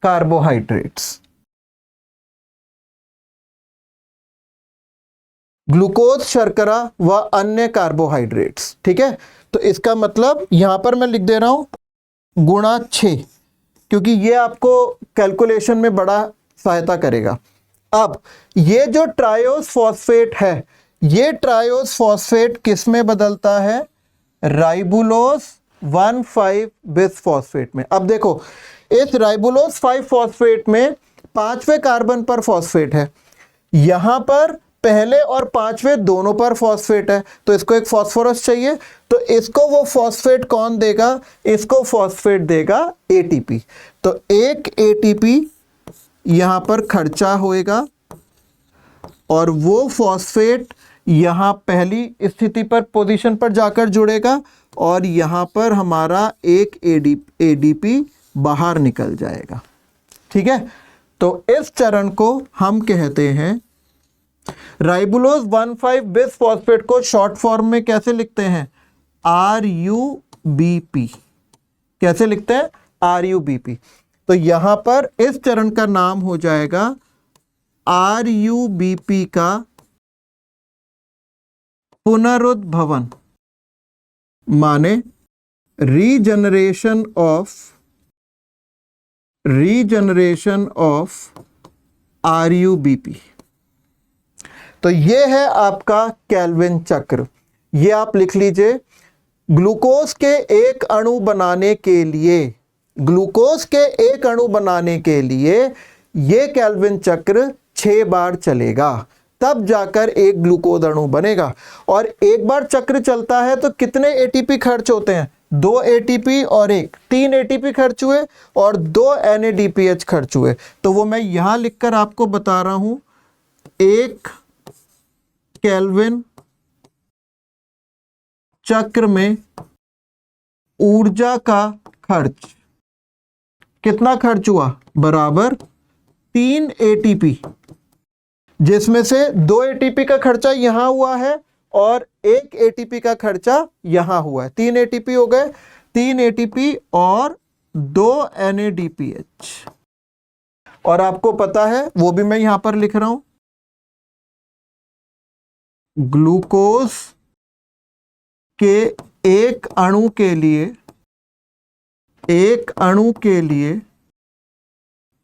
कार्बोहाइड्रेट्स। ग्लूकोज, शर्करा व अन्य कार्बोहाइड्रेट्स, ठीक है। तो इसका मतलब यहां पर मैं लिख दे रहा हूं गुणा 6, क्योंकि ये आपको कैलकुलेशन में बड़ा सहायता करेगा। अब ये जो ट्राइओस फॉस्फेट है, ये ट्राइओस फॉस्फेट किस में बदलता है? राइबुलोस 1,5 बिसफॉस्फेट में। अब देखो इस राइबुलोस 5 फॉस्फेट में 5वें कार्बन पर फॉस्फेट है, यहां पर पहले और 5वें दोनों पर फॉस्फेट है, तो इसको एक फॉस्फोरस चाहिए। तो इसको वो फॉस्फेट कौन देगा? इसको फॉस्फेट देगा ATP। तो एक ATP यहां पर खर्चा होएगा, और वो फॉस्फेट यहां पहली स्थिति पर, पोजीशन पर जाकर जुड़ेगा, और यहां पर हमारा एक ADP बाहर निकल जाएगा, ठीक है। तो इस चरण को हम कहते हैं राइबुलोज 1,5 बिस फॉस्फेट को शॉर्ट फॉर्म में कैसे लिखते हैं? RUBP। कैसे लिखते हैं? RUBP। तो यहां पर इस चरण का नाम हो जाएगा RUBP का पुनरुद्भवन, माने रीजनरेशन ऑफ RUBP। तो ये है आपका केल्विन चक्र। ये आप लिख लीजिए। ग्लूकोज के एक अणु बनाने के लिए, ग्लूकोज के एक अणु बनाने के लिए ये केल्विन चक्र 6 बार चलेगा, तब जाकर एक ग्लूकोज अणु बनेगा। और एक बार चक्र चलता है तो कितने एटीपी खर्च होते हैं? 2 ATP और 3 ATP खर्च हुए और 2 NADPH खर्च हुए। तो वो मैं यहां लिखकर आपको बता रहा हूं, एक केल्विन चक्र में ऊर्जा का खर्च कितना खर्च हुआ? बराबर 3 ATP, जिसमें से 2 ATP का खर्चा यहां हुआ है और 1 ATP का खर्चा यहां हुआ है। 3 ATP हो गए, 3 ATP और 2 NADPH। और आपको पता है, वो भी मैं यहां पर लिख रहा हूं, ग्लूकोज के एक अणु के लिए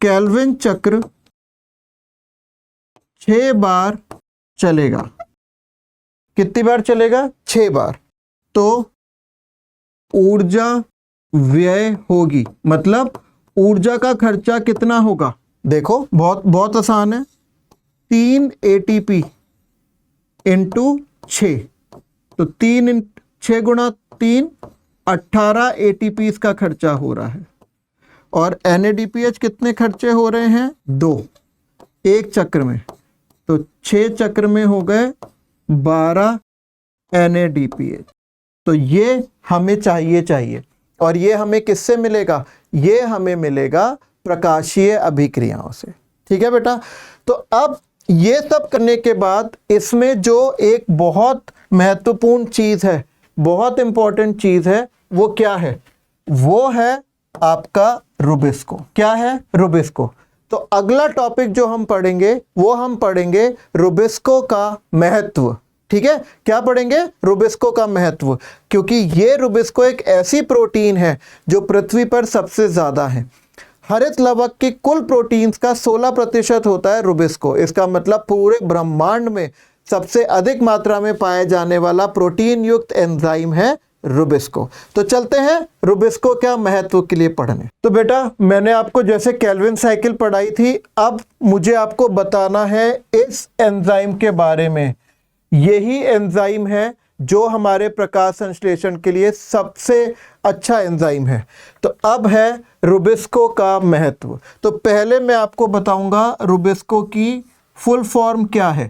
केल्विन चक्र 6 बार चलेगा। कितनी बार चलेगा? 6 बार। तो ऊर्जा व्यय होगी, मतलब ऊर्जा का खर्चा कितना होगा? देखो बहुत आसान है। 3 ATP इंटू 6, तो 6 गुणा 3 18 ATP इसका खर्चा हो रहा है। और NADPH कितने खर्चे हो रहे हैं? 2 एक चक्र में, तो 6 चक्र में हो गए 12 NADPH। तो ये हमें चाहिए। और ये हमें किससे मिलेगा? ये हमें मिलेगा प्रकाशीय अभिक्रियाओं से। ठीक है बेटा। तो अब ये सब करने के बाद इसमें जो एक बहुत महत्वपूर्ण चीज है, बहुत इंपॉर्टेंट चीज है, वो क्या है? वो है आपका रुबिस्को। क्या है? रुबिस्को। तो अगला टॉपिक जो हम पढ़ेंगे वो हम पढ़ेंगे रुबिस्को का महत्व। ठीक है, क्या पढ़ेंगे? रुबिस्को का महत्व। क्योंकि ये रुबिस्को एक ऐसी प्रोटीन है जो पृथ्वी पर सबसे ज्यादा है। हरित लवक की कुल प्रोटीन्स का 16% होता है रुबिस्को। इसका मतलब पूरे ब्रह्मांड में सबसे अधिक मात्रा में पाया जाने वाला प्रोटीन युक्त एंजाइम है रुबिस्को। तो चलते हैं रुबिस्को क्या महत्व के लिए पढ़ने। तो बेटा, मैंने आपको जैसे केल्विन साइकिल पढ़ाई थी, अब मुझे आपको बताना है इस एंजाइम के बारे में। यही एंजाइम है जो हमारे प्रकाश संश्लेषण के लिए सबसे अच्छा एंजाइम है। तो अब है रुबिस्को का महत्व। तो पहले मैं आपको बताऊंगा रुबिस्को की फुल फॉर्म क्या है।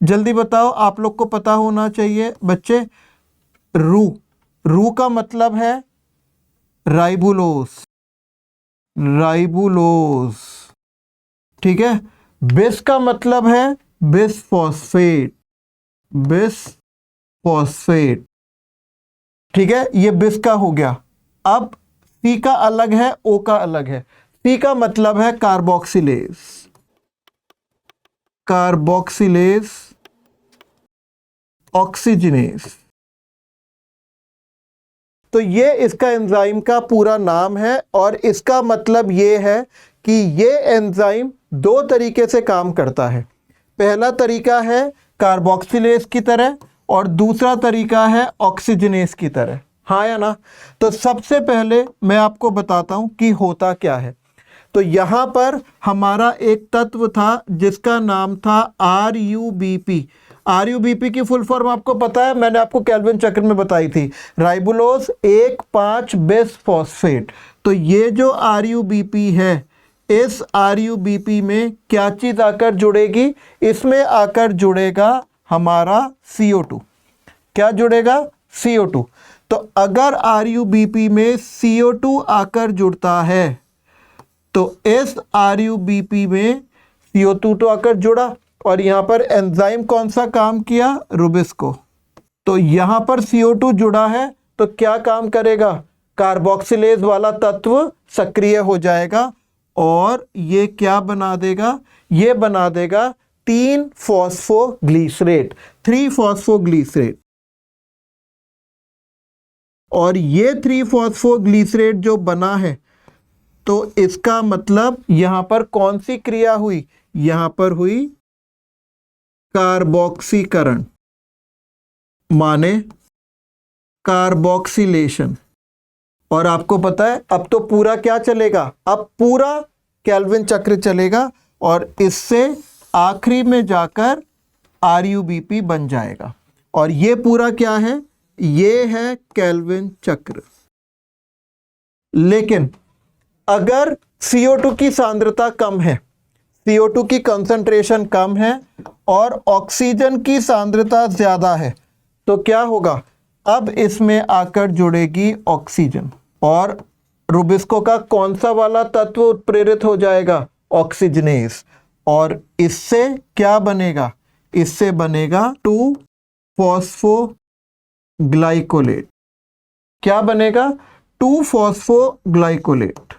जल्दी बताओ, आप लोग को पता होना चाहिए बच्चे। रू का मतलब है राइबुलोज। ठीक है। बिस का मतलब है बिसफॉस्फेट। ठीक है, ये बिस का हो गया। अब सी का अलग है, ओ का अलग है। सी का मतलब है कार्बोक्सिलेज ऑक्सीजनेस। तो ये इसका एंजाइम का पूरा नाम है और इसका मतलब ये है कि ये एंजाइम 2 तरीके से काम करता है। पहला तरीका है कार्बोक्सिलेज की तरह और दूसरा तरीका है ऑक्सीजनेस की तरह। हाँ या ना? तो सबसे पहले मैं आपको बताता हूं कि होता क्या है। तो यहां पर हमारा एक तत्व था जिसका नाम था RUBP। RUBP की फुल फॉर्म आपको पता है, मैंने आपको केल्विन चक्र में बताई थी, राइबुलोज 1,5 बिस फॉस्फेट। तो ये जो RUBP है, इस RUBP में क्या चीज आकर जुड़ेगी? इसमें आकर जुड़ेगा हमारा CO2। क्या जुड़ेगा? CO2। तो अगर RUBP में CO2 आकर जुड़ता है तो इस RUBP में CO2 तो आकर जुड़ा, और यहाँ पर एंजाइम कौन सा काम किया, रुबिस्को। तो यहाँ पर CO2 जुड़ा है तो क्या काम करेगा, कार्बोक्सिलेज वाला तत्व सक्रिय हो जाएगा और ये क्या बना देगा, ये बना देगा 3-फॉस्फोग्लिसरेट, 3-फॉस्फोग्लिसरेट। और ये 3-फॉस्फोग्लिसरेट जो बना है तो इसका मतलब यहां पर कौन सी क्रिया हुई, यहां पर हुई कार्बोक्सीकरण, माने कार्बोक्सिलेशन। और आपको पता है अब तो पूरा क्या चलेगा, अब पूरा केल्विन चक्र चलेगा और इससे आखिरी में जाकर RuBp बन जाएगा। और ये पूरा क्या है, ये है केल्विन चक्र। लेकिन अगर CO2 की सांद्रता कम है, CO2 की कंसंट्रेशन कम है और ऑक्सीजन की सांद्रता ज्यादा है तो क्या होगा, अब इसमें आकर जुड़ेगी ऑक्सीजन और रुबिस्को का कौन सा वाला तत्व उत्प्रेरित हो जाएगा, ऑक्सीजनेस। और इससे क्या बनेगा, इससे बनेगा 2-फॉस्फोग्लाइकोलेट। क्या बनेगा, 2-फॉस्फोग्लाइकोलेट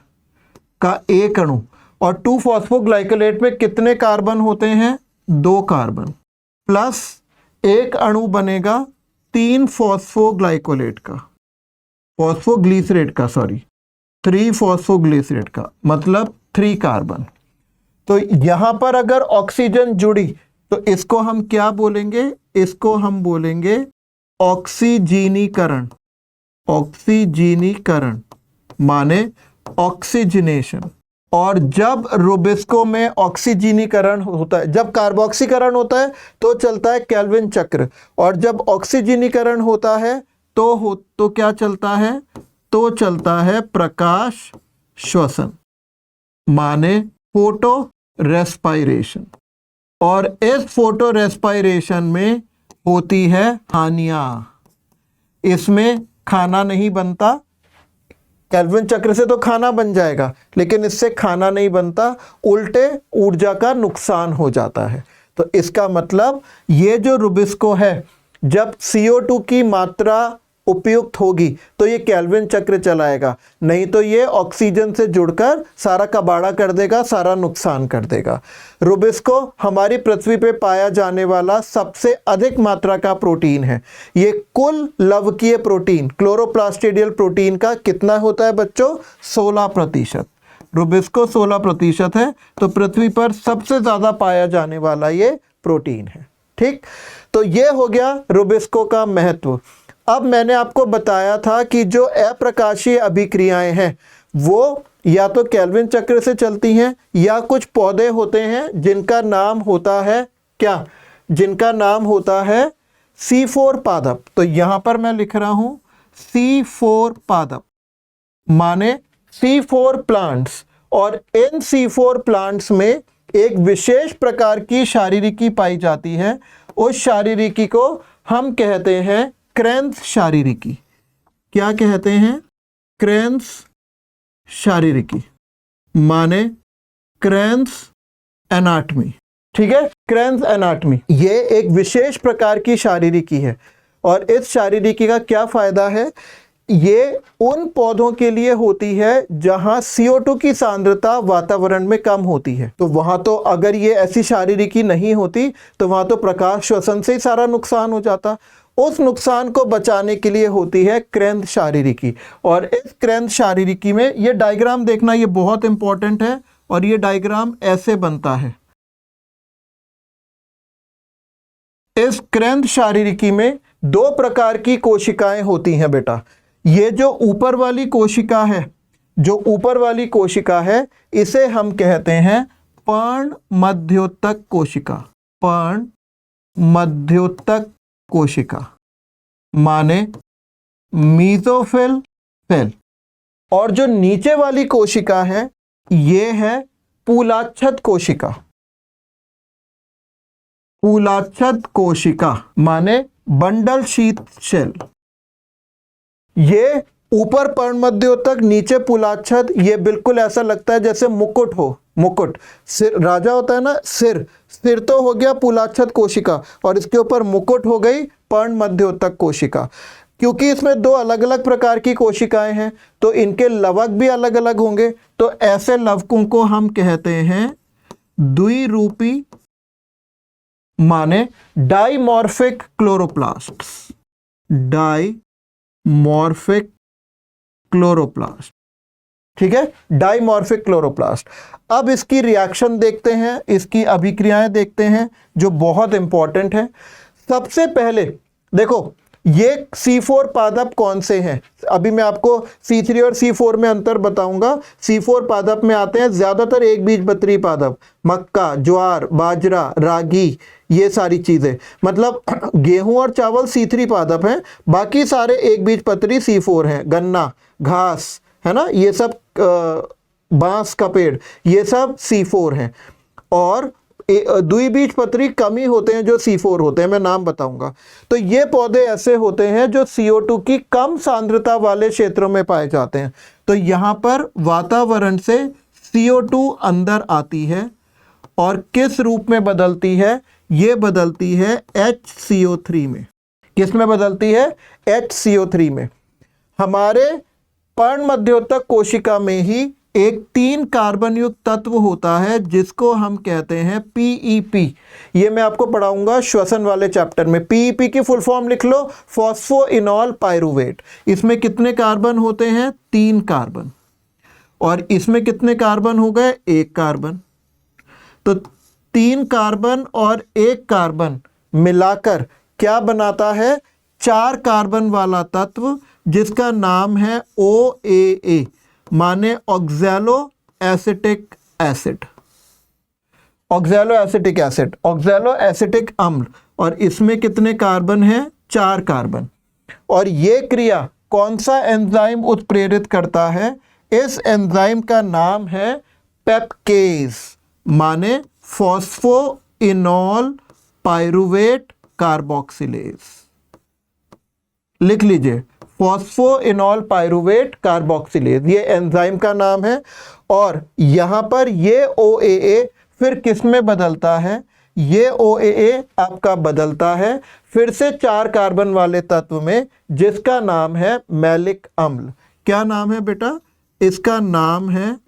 का एक अणु। और 2-फॉस्फोग्लाइकोलेट में कितने कार्बन होते हैं, 2 कार्बन, प्लस एक अणु बनेगा 3-फॉस्फोग्लाइकोलेट का, फॉस्फोग्लिसरेट का, सॉरी 3-फॉस्फोग्लिसरेट का, मतलब 3 कार्बन। तो यहां पर अगर ऑक्सीजन जुड़ी तो इसको हम क्या बोलेंगे, इसको हम बोलेंगे ऑक्सीजीनीकरण, ऑक्सीजीनीकरण माने ऑक्सीजनेशन। और जब रुबिस्को में ऑक्सीजीनीकरण होता है, जब कार्बोक्सीकरण होता है तो चलता है केल्विन चक्र, और जब ऑक्सीजीनीकरण होता है तो क्या चलता है, तो चलता है प्रकाश श्वसन, माने फोटो रेस्पायरेशन। और इस फोटो रेस्पायरेशन में होती है हानियां, इसमें खाना नहीं बनता। केल्विन चक्र से तो खाना बन जाएगा लेकिन इससे खाना नहीं बनता, उल्टे ऊर्जा का नुकसान हो जाता है। तो इसका मतलब ये जो रुबिस्को है, जब CO2 की मात्रा उपयुक्त होगी तो ये केल्विन चक्र चलाएगा, नहीं तो ये ऑक्सीजन से जुड़कर सारा कबाड़ा कर देगा, सारा नुकसान कर देगा। रुबिस्को हमारी पृथ्वी पे पाया जाने वाला सबसे अधिक मात्रा का प्रोटीन है। ये कुल लवकीय प्रोटीन, क्लोरोप्लास्टिडियल प्रोटीन का कितना होता है बच्चों, 16%। रुबिस्को 16% है, तो पृथ्वी पर सबसे ज्यादा पाया जाने वाला ये प्रोटीन है। ठीक, तो ये हो गया रुबिस्को का महत्व। अब मैंने आपको बताया था कि जो अप्रकाशीय अभिक्रियाएं हैं वो या तो केल्विन चक्र से चलती हैं या कुछ पौधे होते हैं जिनका नाम होता है क्या, जिनका नाम होता है C4 पादप। तो यहां पर मैं लिख रहा हूं C4 पादप, माने C4 प्लांट्स। और इन C4 प्लांट्स में एक विशेष प्रकार की शारीरिकी पाई जाती है, उस शारीरिकी को हम कहते हैं क्रेन्स शारीरिकी। क्या कहते हैं, क्रेन्स शारीरिकी, माने क्रेन्स एनाटमी। ठीक है, क्रेन्स एनाटमी ये एक विशेष प्रकार की शारीरिकी है। और इस शारीरिकी का क्या फायदा है, ये उन पौधों के लिए होती है जहां CO2 की सांद्रता वातावरण में कम होती है। तो वहां तो अगर ये ऐसी शारीरिकी नहीं होती तो वहां तो प्रकाश श्वसन से ही सारा नुकसान हो जाता। उस नुकसान को बचाने के लिए होती है क्रेन्स शारीरिकी। और इस क्रेन्स शारीरिकी में ये डायग्राम देखना, ये बहुत इंपॉर्टेंट है। और ये डायग्राम ऐसे बनता है। इस क्रेन्स शारीरिकी में 2 प्रकार की कोशिकाएं होती हैं बेटा। ये जो ऊपर वाली कोशिका है, जो ऊपर वाली कोशिका है, इसे हम कहते हैं पर्णमध्योतक कोशिका, पर्णमध्योतक कोशिका, माने मीसोफिल सेल। और जो नीचे वाली कोशिका है ये है पूलाच्छद कोशिका, पूलाच्छद कोशिका माने बंडल शीथ शेल। ये ऊपर पर्णमध्योतक, नीचे पूलाच्छद, ये बिल्कुल ऐसा लगता है जैसे मुकुट हो, मुकुट, सिर राजा होता है ना, सिर, फिर तो हो गया पुलाच्छद कोशिका और इसके ऊपर मुकुट हो गई पर्ण मध्योतक कोशिका। क्योंकि इसमें दो अलग अलग प्रकार की कोशिकाएं हैं तो इनके लवक भी अलग अलग होंगे, तो ऐसे लवकों को हम कहते हैं द्विरूपी माने डाइमॉर्फिक क्लोरोप्लास्ट। डाइमॉर्फिक क्लोरोप्लास्ट, ठीक है, डाइमॉर्फिक क्लोरोप्लास्ट। अब इसकी रिएक्शन देखते हैं, इसकी अभिक्रियाएं देखते हैं जो बहुत इंपॉर्टेंट है। सबसे पहले देखो ये C4 पादप कौन से हैं, अभी मैं आपको C3 और C4 में अंतर बताऊंगा। C4 पादप में आते हैं ज्यादातर एक बीजपत्री पादप, मक्का, ज्वार, बाजरा, रागी, ये सारी चीजें, मतलब गेहूं और चावल C3 पादप हैं, बाकी सारे एक बीजपत्री C4 हैं। गन्ना, घास, है ना, ये सब बांस का पेड़, ये सब C4 हैं। और द्विबीजपत्री कम ही होते हैं जो C4 होते हैं, मैं नाम बताऊंगा। तो ये पौधे ऐसे होते हैं जो CO2 की कम सांद्रता वाले क्षेत्रों में पाए जाते हैं। तो यहाँ पर वातावरण से CO2 अंदर आती है और किस रूप में बदलती है, ये बदलती है HCO3 में। किस में बदलती है, HCO3 में। हमारे पर्ण मध्योतक कोशिका में ही एक 3 कार्बन युक्त तत्व होता है जिसको हम कहते हैं PEP। ये मैं आपको पढ़ाऊंगा श्वसन वाले चैप्टर में। PEP की फुल फॉर्म लिख लो, फॉस्फोइनॉल पायरुवेट। इसमें कितने कार्बन होते हैं, 3 कार्बन। और इसमें कितने कार्बन हो गए, 1 कार्बन। तो 3 कार्बन और 1 कार्बन मिलाकर क्या बनाता है, 4 कार्बन वाला तत्व जिसका नाम है OAA माने oxalo acetic acid. Oxalo acetic acid, oxalo acetic अम्ल। और इसमें कितने कार्बन हैं, 4 कार्बन। और ये क्रिया कौन सा एंजाइम उत्प्रेरित करता है, इस एंजाइम का नाम है पेप्केज माने फॉस्फोइनॉल पायरुवेट कार्बोक्सिलेज। लिख लीजिए, फॉस्फोइनॉल पायरुवेट कार्बोक्सिलेज, ये एंजाइम का नाम है। और यहाँ पर ये OAA फिर किस में बदलता है, ये OAA आपका बदलता है फिर से 4 कार्बन वाले तत्व में जिसका नाम है मैलिक अम्ल। क्या नाम है बेटा, इसका नाम है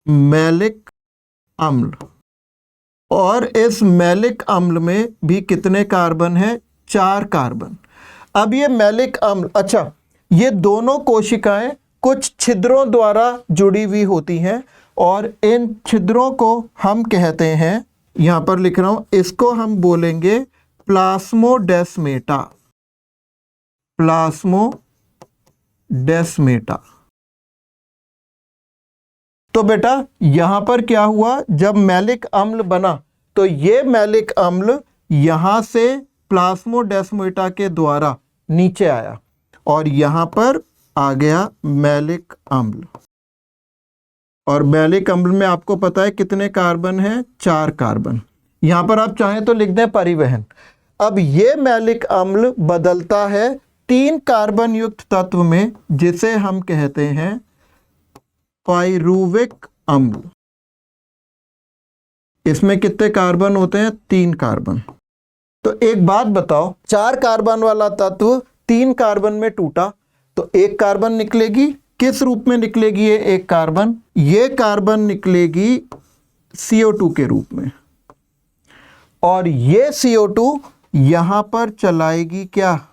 मैलिक अम्ल। और इस मैलिक अम्ल में भी कितने कार्बन हैं, 4 कार्बन। अब ये मैलिक अम्ल, अच्छा, ये दोनों कोशिकाएं कुछ छिद्रों द्वारा जुड़ी हुई होती हैं और इन छिद्रों को हम कहते हैं, यहां पर लिख रहा हूं, इसको हम बोलेंगे प्लास्मोडेस्मेटा। प्लास्मोडेस्मेटा। तो बेटा यहां पर क्या हुआ, जब मैलिक अम्ल बना तो ये मैलिक अम्ल यहां से प्लास्मोडेस्मेटा के द्वारा नीचे आया और यहां पर आ गया मैलिक अम्ल। और मैलिक अम्ल में आपको पता है कितने कार्बन हैं, 4 कार्बन। यहां पर आप चाहें तो लिख दें परिवहन। अब ये मैलिक अम्ल बदलता है 3 कार्बन युक्त तत्व में जिसे हम कहते हैं पायरुविक अम्ल। इसमें कितने कार्बन होते हैं, 3 कार्बन। तो एक बात बताओ, 4 कार्बन वाला तत्व 3 कार्बन में टूटा तो 1 कार्बन निकलेगी, किस रूप में निकलेगी ये 1 कार्बन, ये कार्बन निकलेगी CO2 के रूप में। और ये CO2 यहां पर चलाएगी क्या,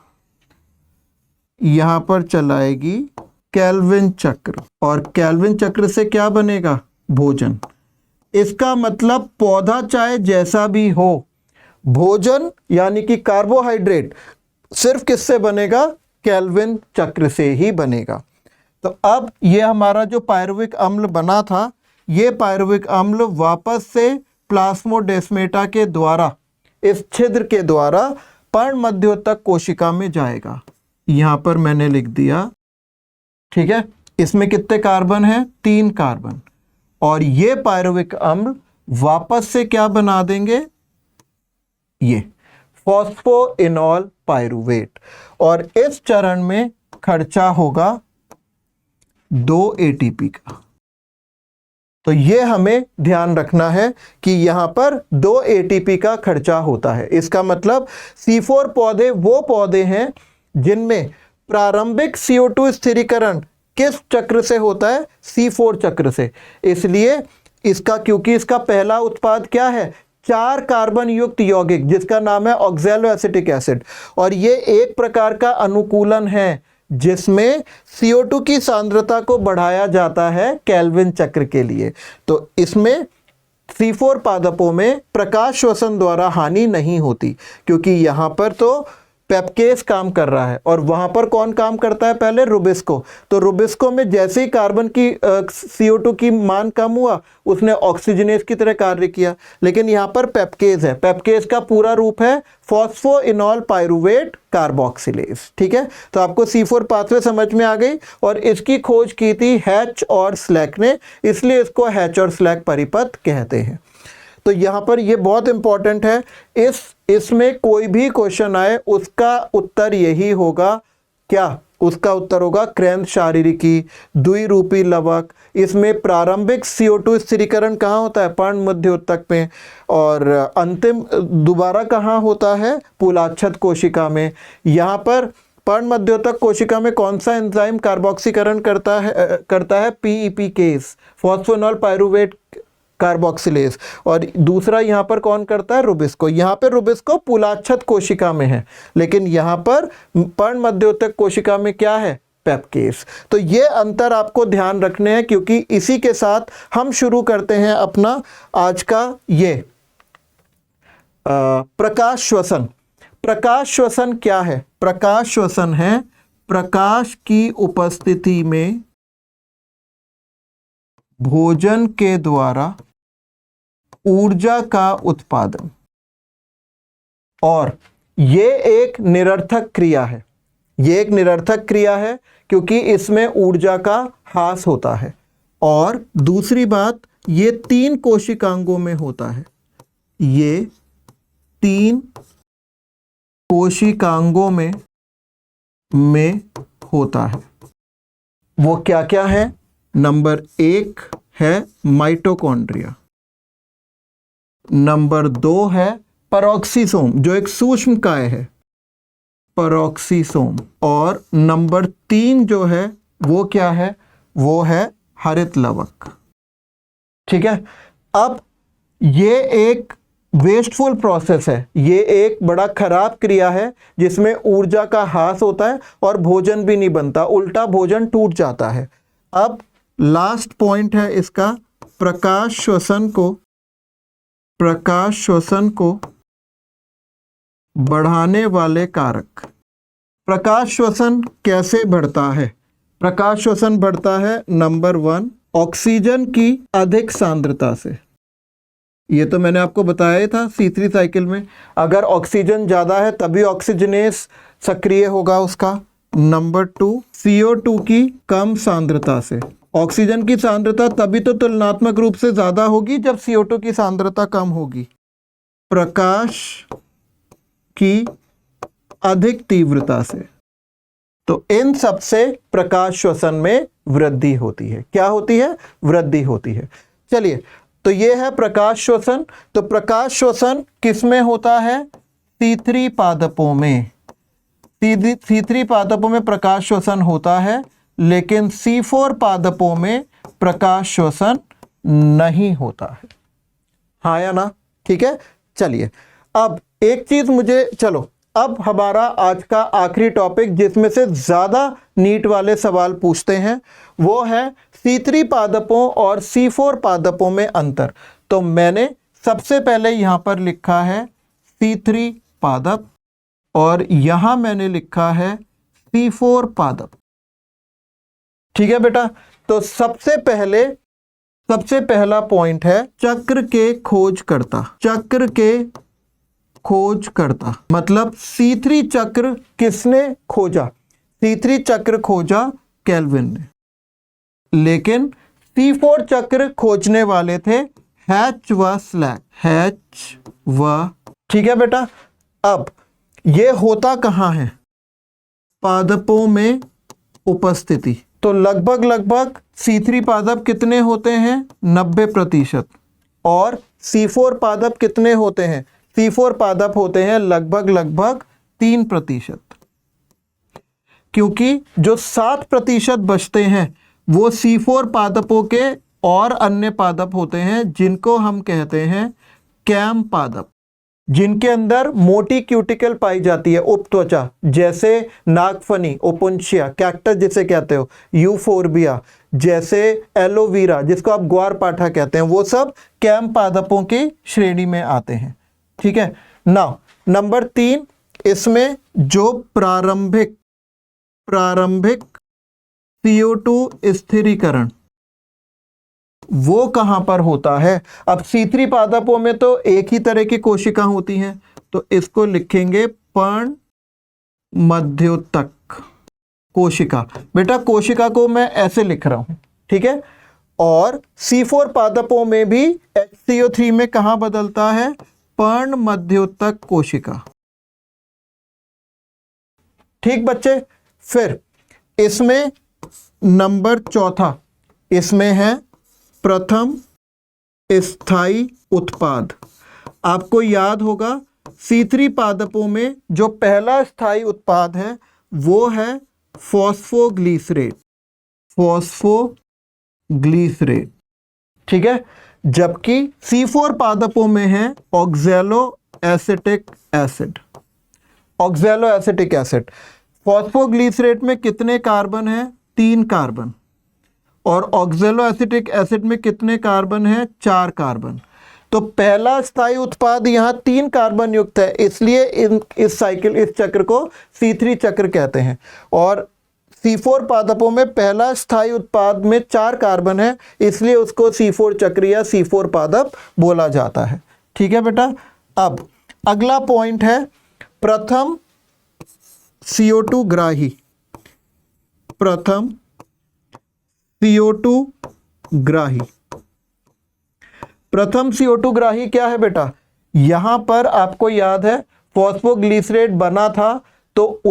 यहां पर चलाएगी केल्विन चक्र। और केल्विन चक्र से क्या बनेगा, भोजन। इसका मतलब पौधा चाहे जैसा भी हो, भोजन यानी कि कार्बोहाइड्रेट सिर्फ किससे बनेगा, केल्विन चक्र से ही बनेगा। तो अब ये हमारा जो पायरुविक अम्ल बना था, ये पायरुविक अम्ल वापस से प्लास्मोडेस्मेटा के द्वारा, इस छिद्र के द्वारा पर्ण मध्योतक कोशिका में जाएगा। यहां पर मैंने लिख दिया, ठीक है। इसमें कितने कार्बन हैं, 3 कार्बन। और ये पायरुविक अम्ल वापस से क्या बना देंगे, ये फॉस्फोइनॉल पायरुवेट। और इस चरण में खर्चा होगा 2 ATP का। तो ये हमें ध्यान रखना है कि यहाँ पर 2 ATP का खर्चा होता है। इसका मतलब C4 पौधे वो पौधे हैं जिनमें प्रारंभिक CO2 स्थिरीकरण किस चक्र से होता है? C4 चक्र से। इसलिए इसका, क्योंकि इसका पहला उत्पाद क्या है? 4 कार्बन युक्त यौगिक जिसका नाम है ऑक्सैलोएसिटिक एसिड, और ये एक प्रकार का अनुकूलन है जिसमें CO2 की सांद्रता को बढ़ाया जाता है केल्विन चक्र के लिए। तो इसमें C4 पादपों में प्रकाश श्वसन द्वारा हानि नहीं होती, क्योंकि यहाँ पर तो पेप्केस काम कर रहा है और वहाँ पर कौन काम करता है? पहले रुबिस्को। तो रुबिस्को में जैसे ही कार्बन की CO2 की मान कम हुआ, उसने ऑक्सीजनेज की तरह कार्य किया। लेकिन यहाँ पर पेप्केस है। पेप्केस का पूरा रूप है फॉस्फोइनॉल पाइरुवेट कार्बोक्सिलेज। ठीक है, तो आपको C4 पाथवे समझ में आ गई। और इसकी खोज की थी हैच और स्लैक ने, इसलिए इसको हैच और स्लैक परिपथ कहते हैं। तो यहाँ पर ये बहुत इंपॉर्टेंट है। इसमें कोई भी क्वेश्चन आए उसका उत्तर यही होगा। क्या उसका उत्तर होगा? क्रेंद शारीरिकी, द्विरूपी लवक। इसमें प्रारंभिक CO2 स्थिरीकरण कहाँ होता है? पर्ण मध्य उत्तक में। और अंतिम दोबारा कहाँ होता है? पुलाच्छद कोशिका में। यहाँ पर पर्ण मध्योतक कोशिका में कौन सा एंजाइम कार्बोक्सीकरण करता है? PEPकेस, फॉस्फोइनॉल पाइरुवेट कार्बोक्सिलेज। और दूसरा यहाँ पर कौन करता है? रुबिस्को। यहाँ पर रुबिस्को पुलाच्छद कोशिका में है, लेकिन यहाँ पर पर्ण मध्योतक कोशिका में क्या है? पेप्केस। तो ये अंतर आपको ध्यान रखने हैं, क्योंकि इसी के साथ हम शुरू करते हैं अपना आज का ये प्रकाश श्वसन। प्रकाश श्वसन क्या है? प्रकाश श्वसन है प्रकाश की उपस्थिति में भोजन के द्वारा ऊर्जा का उत्पादन। और ये एक निरर्थक क्रिया है। ये एक निरर्थक क्रिया है क्योंकि इसमें ऊर्जा का ह्रास होता है। और दूसरी बात, ये 3 कोशिकांगों में होता है। ये 3 कोशिकांगों में होता है। वो क्या क्या है? नंबर 1 है माइटोकॉन्ड्रिया, नंबर 2 है पेरोक्सीसोम जो एक सूक्ष्म काय है, पेरोक्सीसोम, और नंबर 3 जो है वो क्या है? वो है हरित लवक। ठीक है, अब ये एक वेस्टफुल प्रोसेस है, ये एक बड़ा खराब क्रिया है जिसमें ऊर्जा का ह्रास होता है और भोजन भी नहीं बनता, उल्टा भोजन टूट जाता है। अब लास्ट पॉइंट है इसका, प्रकाश श्वसन को बढ़ाने वाले कारक। प्रकाश श्वसन कैसे बढ़ता है? प्रकाश श्वसन बढ़ता है नंबर 1 ऑक्सीजन की अधिक सांद्रता से। ये तो मैंने आपको बताया ही था C3 साइकिल में, अगर ऑक्सीजन ज़्यादा है तभी ऑक्सीजनेस सक्रिय होगा उसका। नंबर 2 CO2 की कम सांद्रता से। ऑक्सीजन की सांद्रता तभी तो तुलनात्मक रूप से ज़्यादा होगी जब CO2 की सांद्रता कम होगी। प्रकाश की अधिक तीव्रता से। तो इन सब से प्रकाश श्वसन में वृद्धि होती है। क्या होती है? वृद्धि होती है। चलिए, तो ये है प्रकाश श्वसन। तो प्रकाश श्वसन किस में होता है? C3 पादपों में। C3 पादपों में प्रकाश श्वसन होता है, लेकिन C4 पादपों में प्रकाश श्वसन नहीं होता है। हाँ या ना? ठीक है, चलिए अब एक चीज मुझे, चलो अब हमारा आज का आखिरी टॉपिक जिसमें से ज्यादा नीट वाले सवाल पूछते हैं वो है C3 पादपों और C4 पादपों में अंतर। तो मैंने सबसे पहले यहां पर लिखा है C3 पादप और यहां मैंने लिखा है C4 पादप। ठीक है बेटा, तो सबसे पहला पॉइंट है चक्र के खोजकर्ता। चक्र के खोजकर्ता मतलब C3 चक्र किसने खोजा? C3 चक्र खोजा केल्विन ने, लेकिन C4 चक्र खोजने वाले थे हैच व स्लैक। ठीक है बेटा, अब ये होता कहाँ है? पादपों में उपस्थिति। तो लगभग लगभग C3 पादप कितने होते हैं? 90%। और C4 पादप कितने होते हैं? C4 पादप होते हैं लगभग लगभग 3%। क्योंकि जो 7% बचते हैं वो C4 पादपों के और अन्य पादप होते हैं जिनको हम कहते हैं कैम पादप, जिनके अंदर मोटी क्यूटिकल पाई जाती है, उपत्वचा, जैसे नागफनी, ओपुंशिया, कैक्टस जिसे कहते हो, यूफोर्बिया, जैसे एलोवेरा जिसको आप ग्वारपाठा कहते हैं, वो सब कैम पादपों की श्रेणी में आते हैं। ठीक है। नाउ नंबर 3, इसमें जो प्रारंभिक CO2 स्थिरीकरण वो कहां पर होता है? अब C3 पादपों में तो एक ही तरह की कोशिका होती हैं, तो इसको लिखेंगे पर्ण मध्योतक कोशिका। बेटा कोशिका को मैं ऐसे लिख रहा हूं, ठीक है। और C4 पादपों में भी HCO3 में कहां बदलता है? पर्ण मध्योतक कोशिका। ठीक बच्चे। फिर इसमें नंबर 4 इसमें है प्रथम स्थायी उत्पाद। आपको याद होगा C3 पादपों में जो पहला स्थायी उत्पाद है वो है फॉस्फोग्लिसरेट। ठीक है। जबकि C4 पादपों में है ऑक्सैलो एसिटिक एसिड। फॉस्फोग्लिसरेट में कितने कार्बन है? 3 कार्बन। और ऑक्सैलो एसिटिक एसिड में कितने कार्बन है? 4 कार्बन। तो पहला स्थायी उत्पाद यहाँ 3 कार्बन युक्त है, इसलिए इस चक्र को C3 चक्र कहते हैं। और C4 पादपों में पहला स्थायी उत्पाद में 4 कार्बन है, इसलिए उसको C4 चक्र या C4 पादप बोला जाता है। ठीक है बेटा। अब अगला पॉइंट है प्रथम CO2 ग्राही। प्रथम CO2 ग्राही। प्रथम CO2 ग्राही क्या है बेटा? यहां पर आपको याद है फॉस्फोग्लिसरेट बना था, तो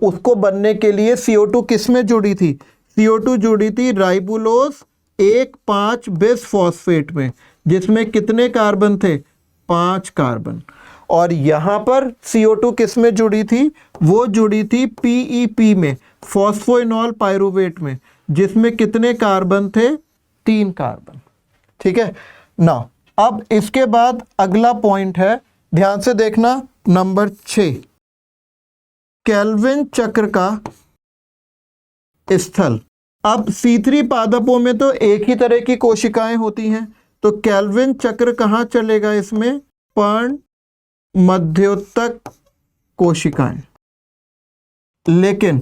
उसको बनने के लिए CO2 किस में जुड़ी थी? CO2 जुड़ी थी राइबुलोज 1,5 बिसफॉस्फेट में, जिसमें कितने कार्बन थे? 5 कार्बन। और यहां पर CO2 किस में जुड़ी थी? वो जुड़ी थी PEP में, फॉस्फोइनॉल पायरुवेट में, जिसमें कितने कार्बन थे? 3 कार्बन। ठीक है ना। अब इसके बाद अगला पॉइंट है, ध्यान से देखना, नंबर 6, केल्विन चक्र का स्थल। अब C3 पादपों में तो एक ही तरह की कोशिकाएं होती हैं, तो केल्विन चक्र कहां चलेगा? इसमें पर्ण मध्योतक कोशिकाएं। लेकिन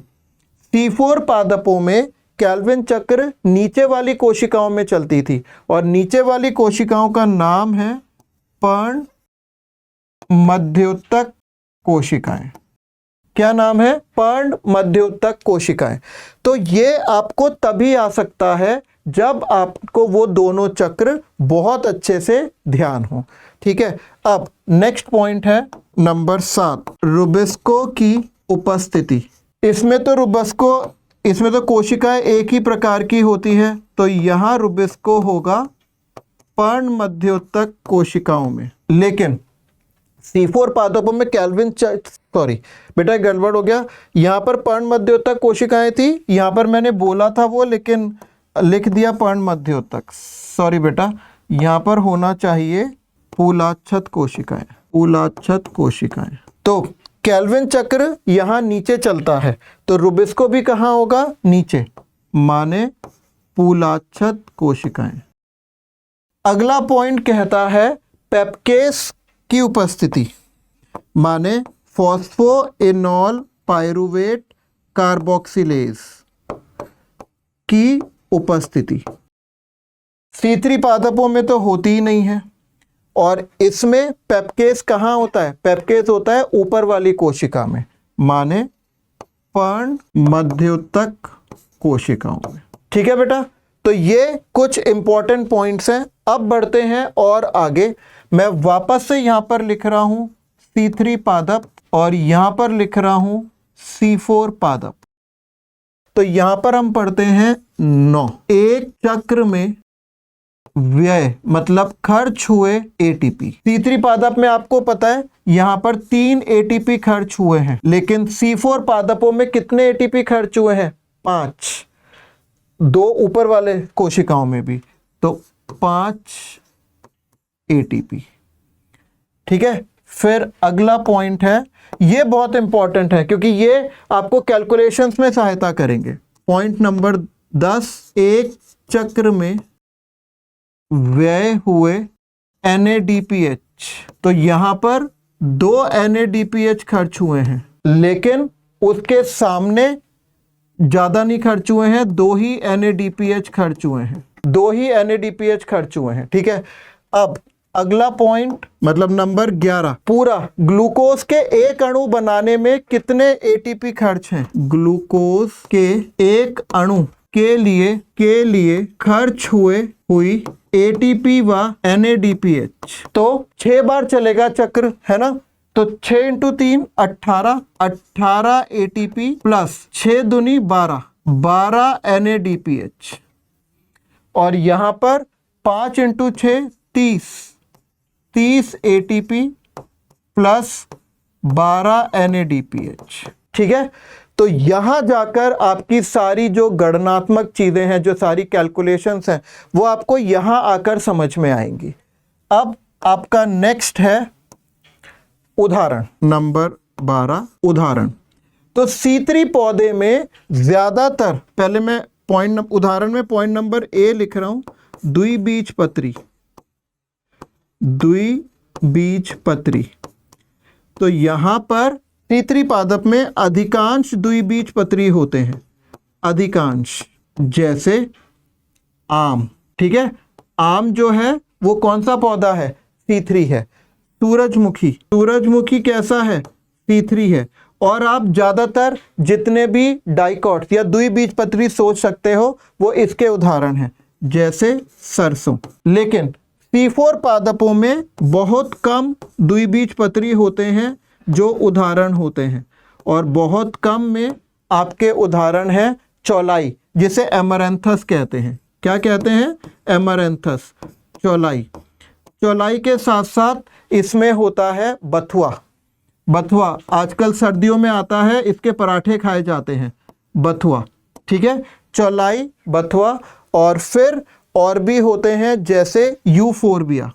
C4 पादपों में केल्विन चक्र नीचे वाली कोशिकाओं में चलती थी, और नीचे वाली कोशिकाओं का नाम है पर्ण मध्योतक कोशिकाएं। क्या नाम है? पर्ण मध्योतक कोशिकाएं। तो ये आपको तभी आ सकता है जब आपको वो दोनों चक्र बहुत अच्छे से ध्यान हो। ठीक है। अब नेक्स्ट पॉइंट है नंबर 7, रुबिस्को की उपस्थिति। इसमें तो कोशिकाएं एक ही प्रकार की होती है, तो यहां रुबिस्को होगा पर्ण मध्योतक कोशिकाओं में। लेकिन C4 पादपों में बेटा गड़बड़ हो गया, यहां पर पर्ण मध्योतक कोशिकाएं थी, यहां पर मैंने बोला था वो, लेकिन लिख दिया पर्ण मध्योतक। सॉरी बेटा, यहां पर होना चाहिए फूलाच्छत कोशिकाएं। तो केल्विन चक्र यहां नीचे चलता है, तो रुबिस्को भी कहां होगा? नीचे, माने फूलाच्छत कोशिकाएं। अगला पॉइंट कहता है पेप्केस की उपस्थिति, माने फॉस्फोइनॉल पायरुवेट कार्बोक्सिलेज की उपस्थिति। C3 पादपों में तो होती ही नहीं है, और इसमें पेप्केस कहाँ होता है? पेप्केस होता है ऊपर वाली कोशिका में, माने पर्ण मध्योतक कोशिकाओं में। ठीक है बेटा। तो ये कुछ इंपॉर्टेंट पॉइंट्स हैं। अब बढ़ते हैं और आगे। मैं वापस से यहां पर लिख रहा हूं C3 पादप, और यहां पर लिख रहा हूं C4 पादप। तो यहां पर हम पढ़ते हैं 9। एक चक्र में व्यय मतलब खर्च हुए एटीपी। C3 पादप में आपको पता है यहां पर 3 एटीपी खर्च हुए हैं, लेकिन C4 पादपों में कितने एटीपी खर्च हुए हैं? 5, 2 ऊपर वाले कोशिकाओं में भी, तो 5 एटीपी। ठीक है, फिर अगला पॉइंट है, ये बहुत इंपॉर्टेंट है क्योंकि ये आपको कैलकुलेशंस में सहायता करेंगे। पॉइंट नंबर 10, एक चक्र में व्यय हुए NADPH। तो यहां पर 2 NADPH खर्च हुए हैं, लेकिन उसके सामने ज्यादा नहीं खर्च हुए हैं, 2 ही NADPH खर्च हुए हैं, 2 ही NADPH खर्च हुए हैं। ठीक है, अब अगला पॉइंट मतलब नंबर 11, पूरा ग्लूकोज के एक अणु बनाने में कितने एटीपी खर्च हैं? ग्लूकोज के एक अणु के लिए खर्च हुई एटीपी व NADPH। तो 6 बार चलेगा चक्र, है ना? तो 6 × 3 18 एटीपी प्लस 6 दूनी 12 NADPH, और यहां पर 5 × 6 30 एटीपी प्लस 12 NADPH। ठीक है, तो यहां जाकर आपकी सारी जो गणनात्मक चीजें हैं, जो सारी कैलकुलेशंस हैं, वो आपको यहां आकर समझ में आएंगी। अब आपका नेक्स्ट है उदाहरण नंबर 12। उदाहरण, तो C3 पौधे में ज्यादातर, पहले मैं उदाहरण में पॉइंट नंबर A लिख रहा हूं, द्विबीजपत्री। तो यहां पर C3 पादप में अधिकांश द्विबीजपत्री होते हैं, अधिकांश, जैसे आम। ठीक है, आम जो है वो कौन सा पौधा है? C3 है। सूरजमुखी कैसा है? C3 है। और आप ज्यादातर जितने भी डाइकॉट्स या द्विबीजपत्री सोच सकते हो वो इसके उदाहरण हैं, जैसे सरसों। लेकिन C4 पादपों में बहुत कम द्विबीजपत्री होते हैं जो उदाहरण होते हैं, और बहुत कम में आपके उदाहरण है चौलाई, जिसे एमरैंथस कहते हैं। क्या कहते हैं? एमरैंथस, चौलाई के साथ साथ इसमें होता है बथुआ आजकल सर्दियों में आता है, इसके पराठे खाए जाते हैं, बथुआ। ठीक है, चौलाई, बथुआ, और फिर और भी होते हैं जैसे यूफोरबिया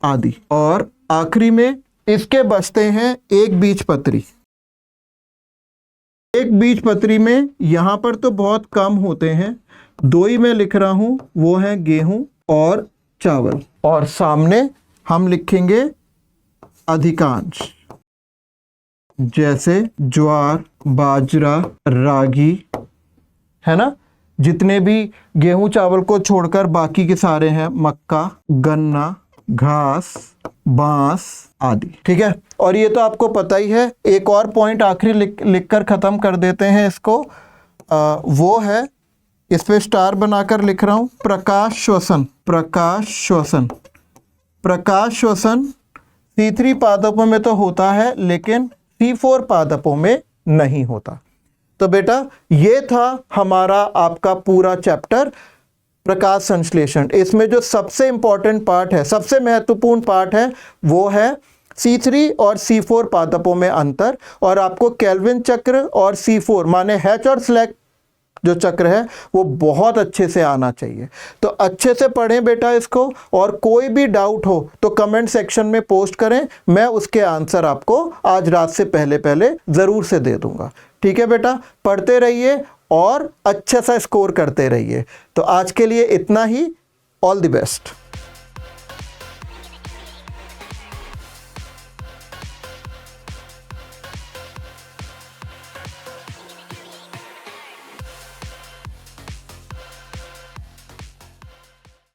आदि। और आखिरी में इसके बचते हैं एक बीजपत्री में यहां पर तो बहुत कम होते हैं, 2 ही मैं लिख रहा हूं, वो है गेहूं और चावल, और सामने हम लिखेंगे अधिकांश, जैसे ज्वार, बाजरा, रागी, है ना? जितने भी गेहूं चावल को छोड़कर बाकी के सारे हैं, मक्का, गन्ना, घास, बांस आदि। ठीक है, और ये तो आपको पता ही है। एक और पॉइंट आखिरी लिखकर खत्म कर देते हैं इसको, वो है, इस पे स्टार बनाकर लिख रहा हूं, प्रकाश श्वसन C3 पादपों में तो होता है, लेकिन C4 पादपों में नहीं होता। तो बेटा ये था हमारा आपका पूरा चैप्टर प्रकाश संश्लेषण। इसमें जो सबसे इंपॉर्टेंट पार्ट है, सबसे महत्वपूर्ण पार्ट है, वो है C3 और C4 पादपों में अंतर, और आपको केल्विन चक्र और C4 माने हैच और स्लेक जो चक्र है वो बहुत अच्छे से आना चाहिए। तो अच्छे से पढ़ें बेटा इसको, और कोई भी डाउट हो तो कमेंट सेक्शन में पोस्ट करें, मैं उसके आंसर आपको आज रात से पहले ज़रूर से दे दूंगा। ठीक है बेटा, पढ़ते रहिए और अच्छा सा स्कोर करते रहिए। तो आज के लिए इतना ही, ऑल द बेस्ट।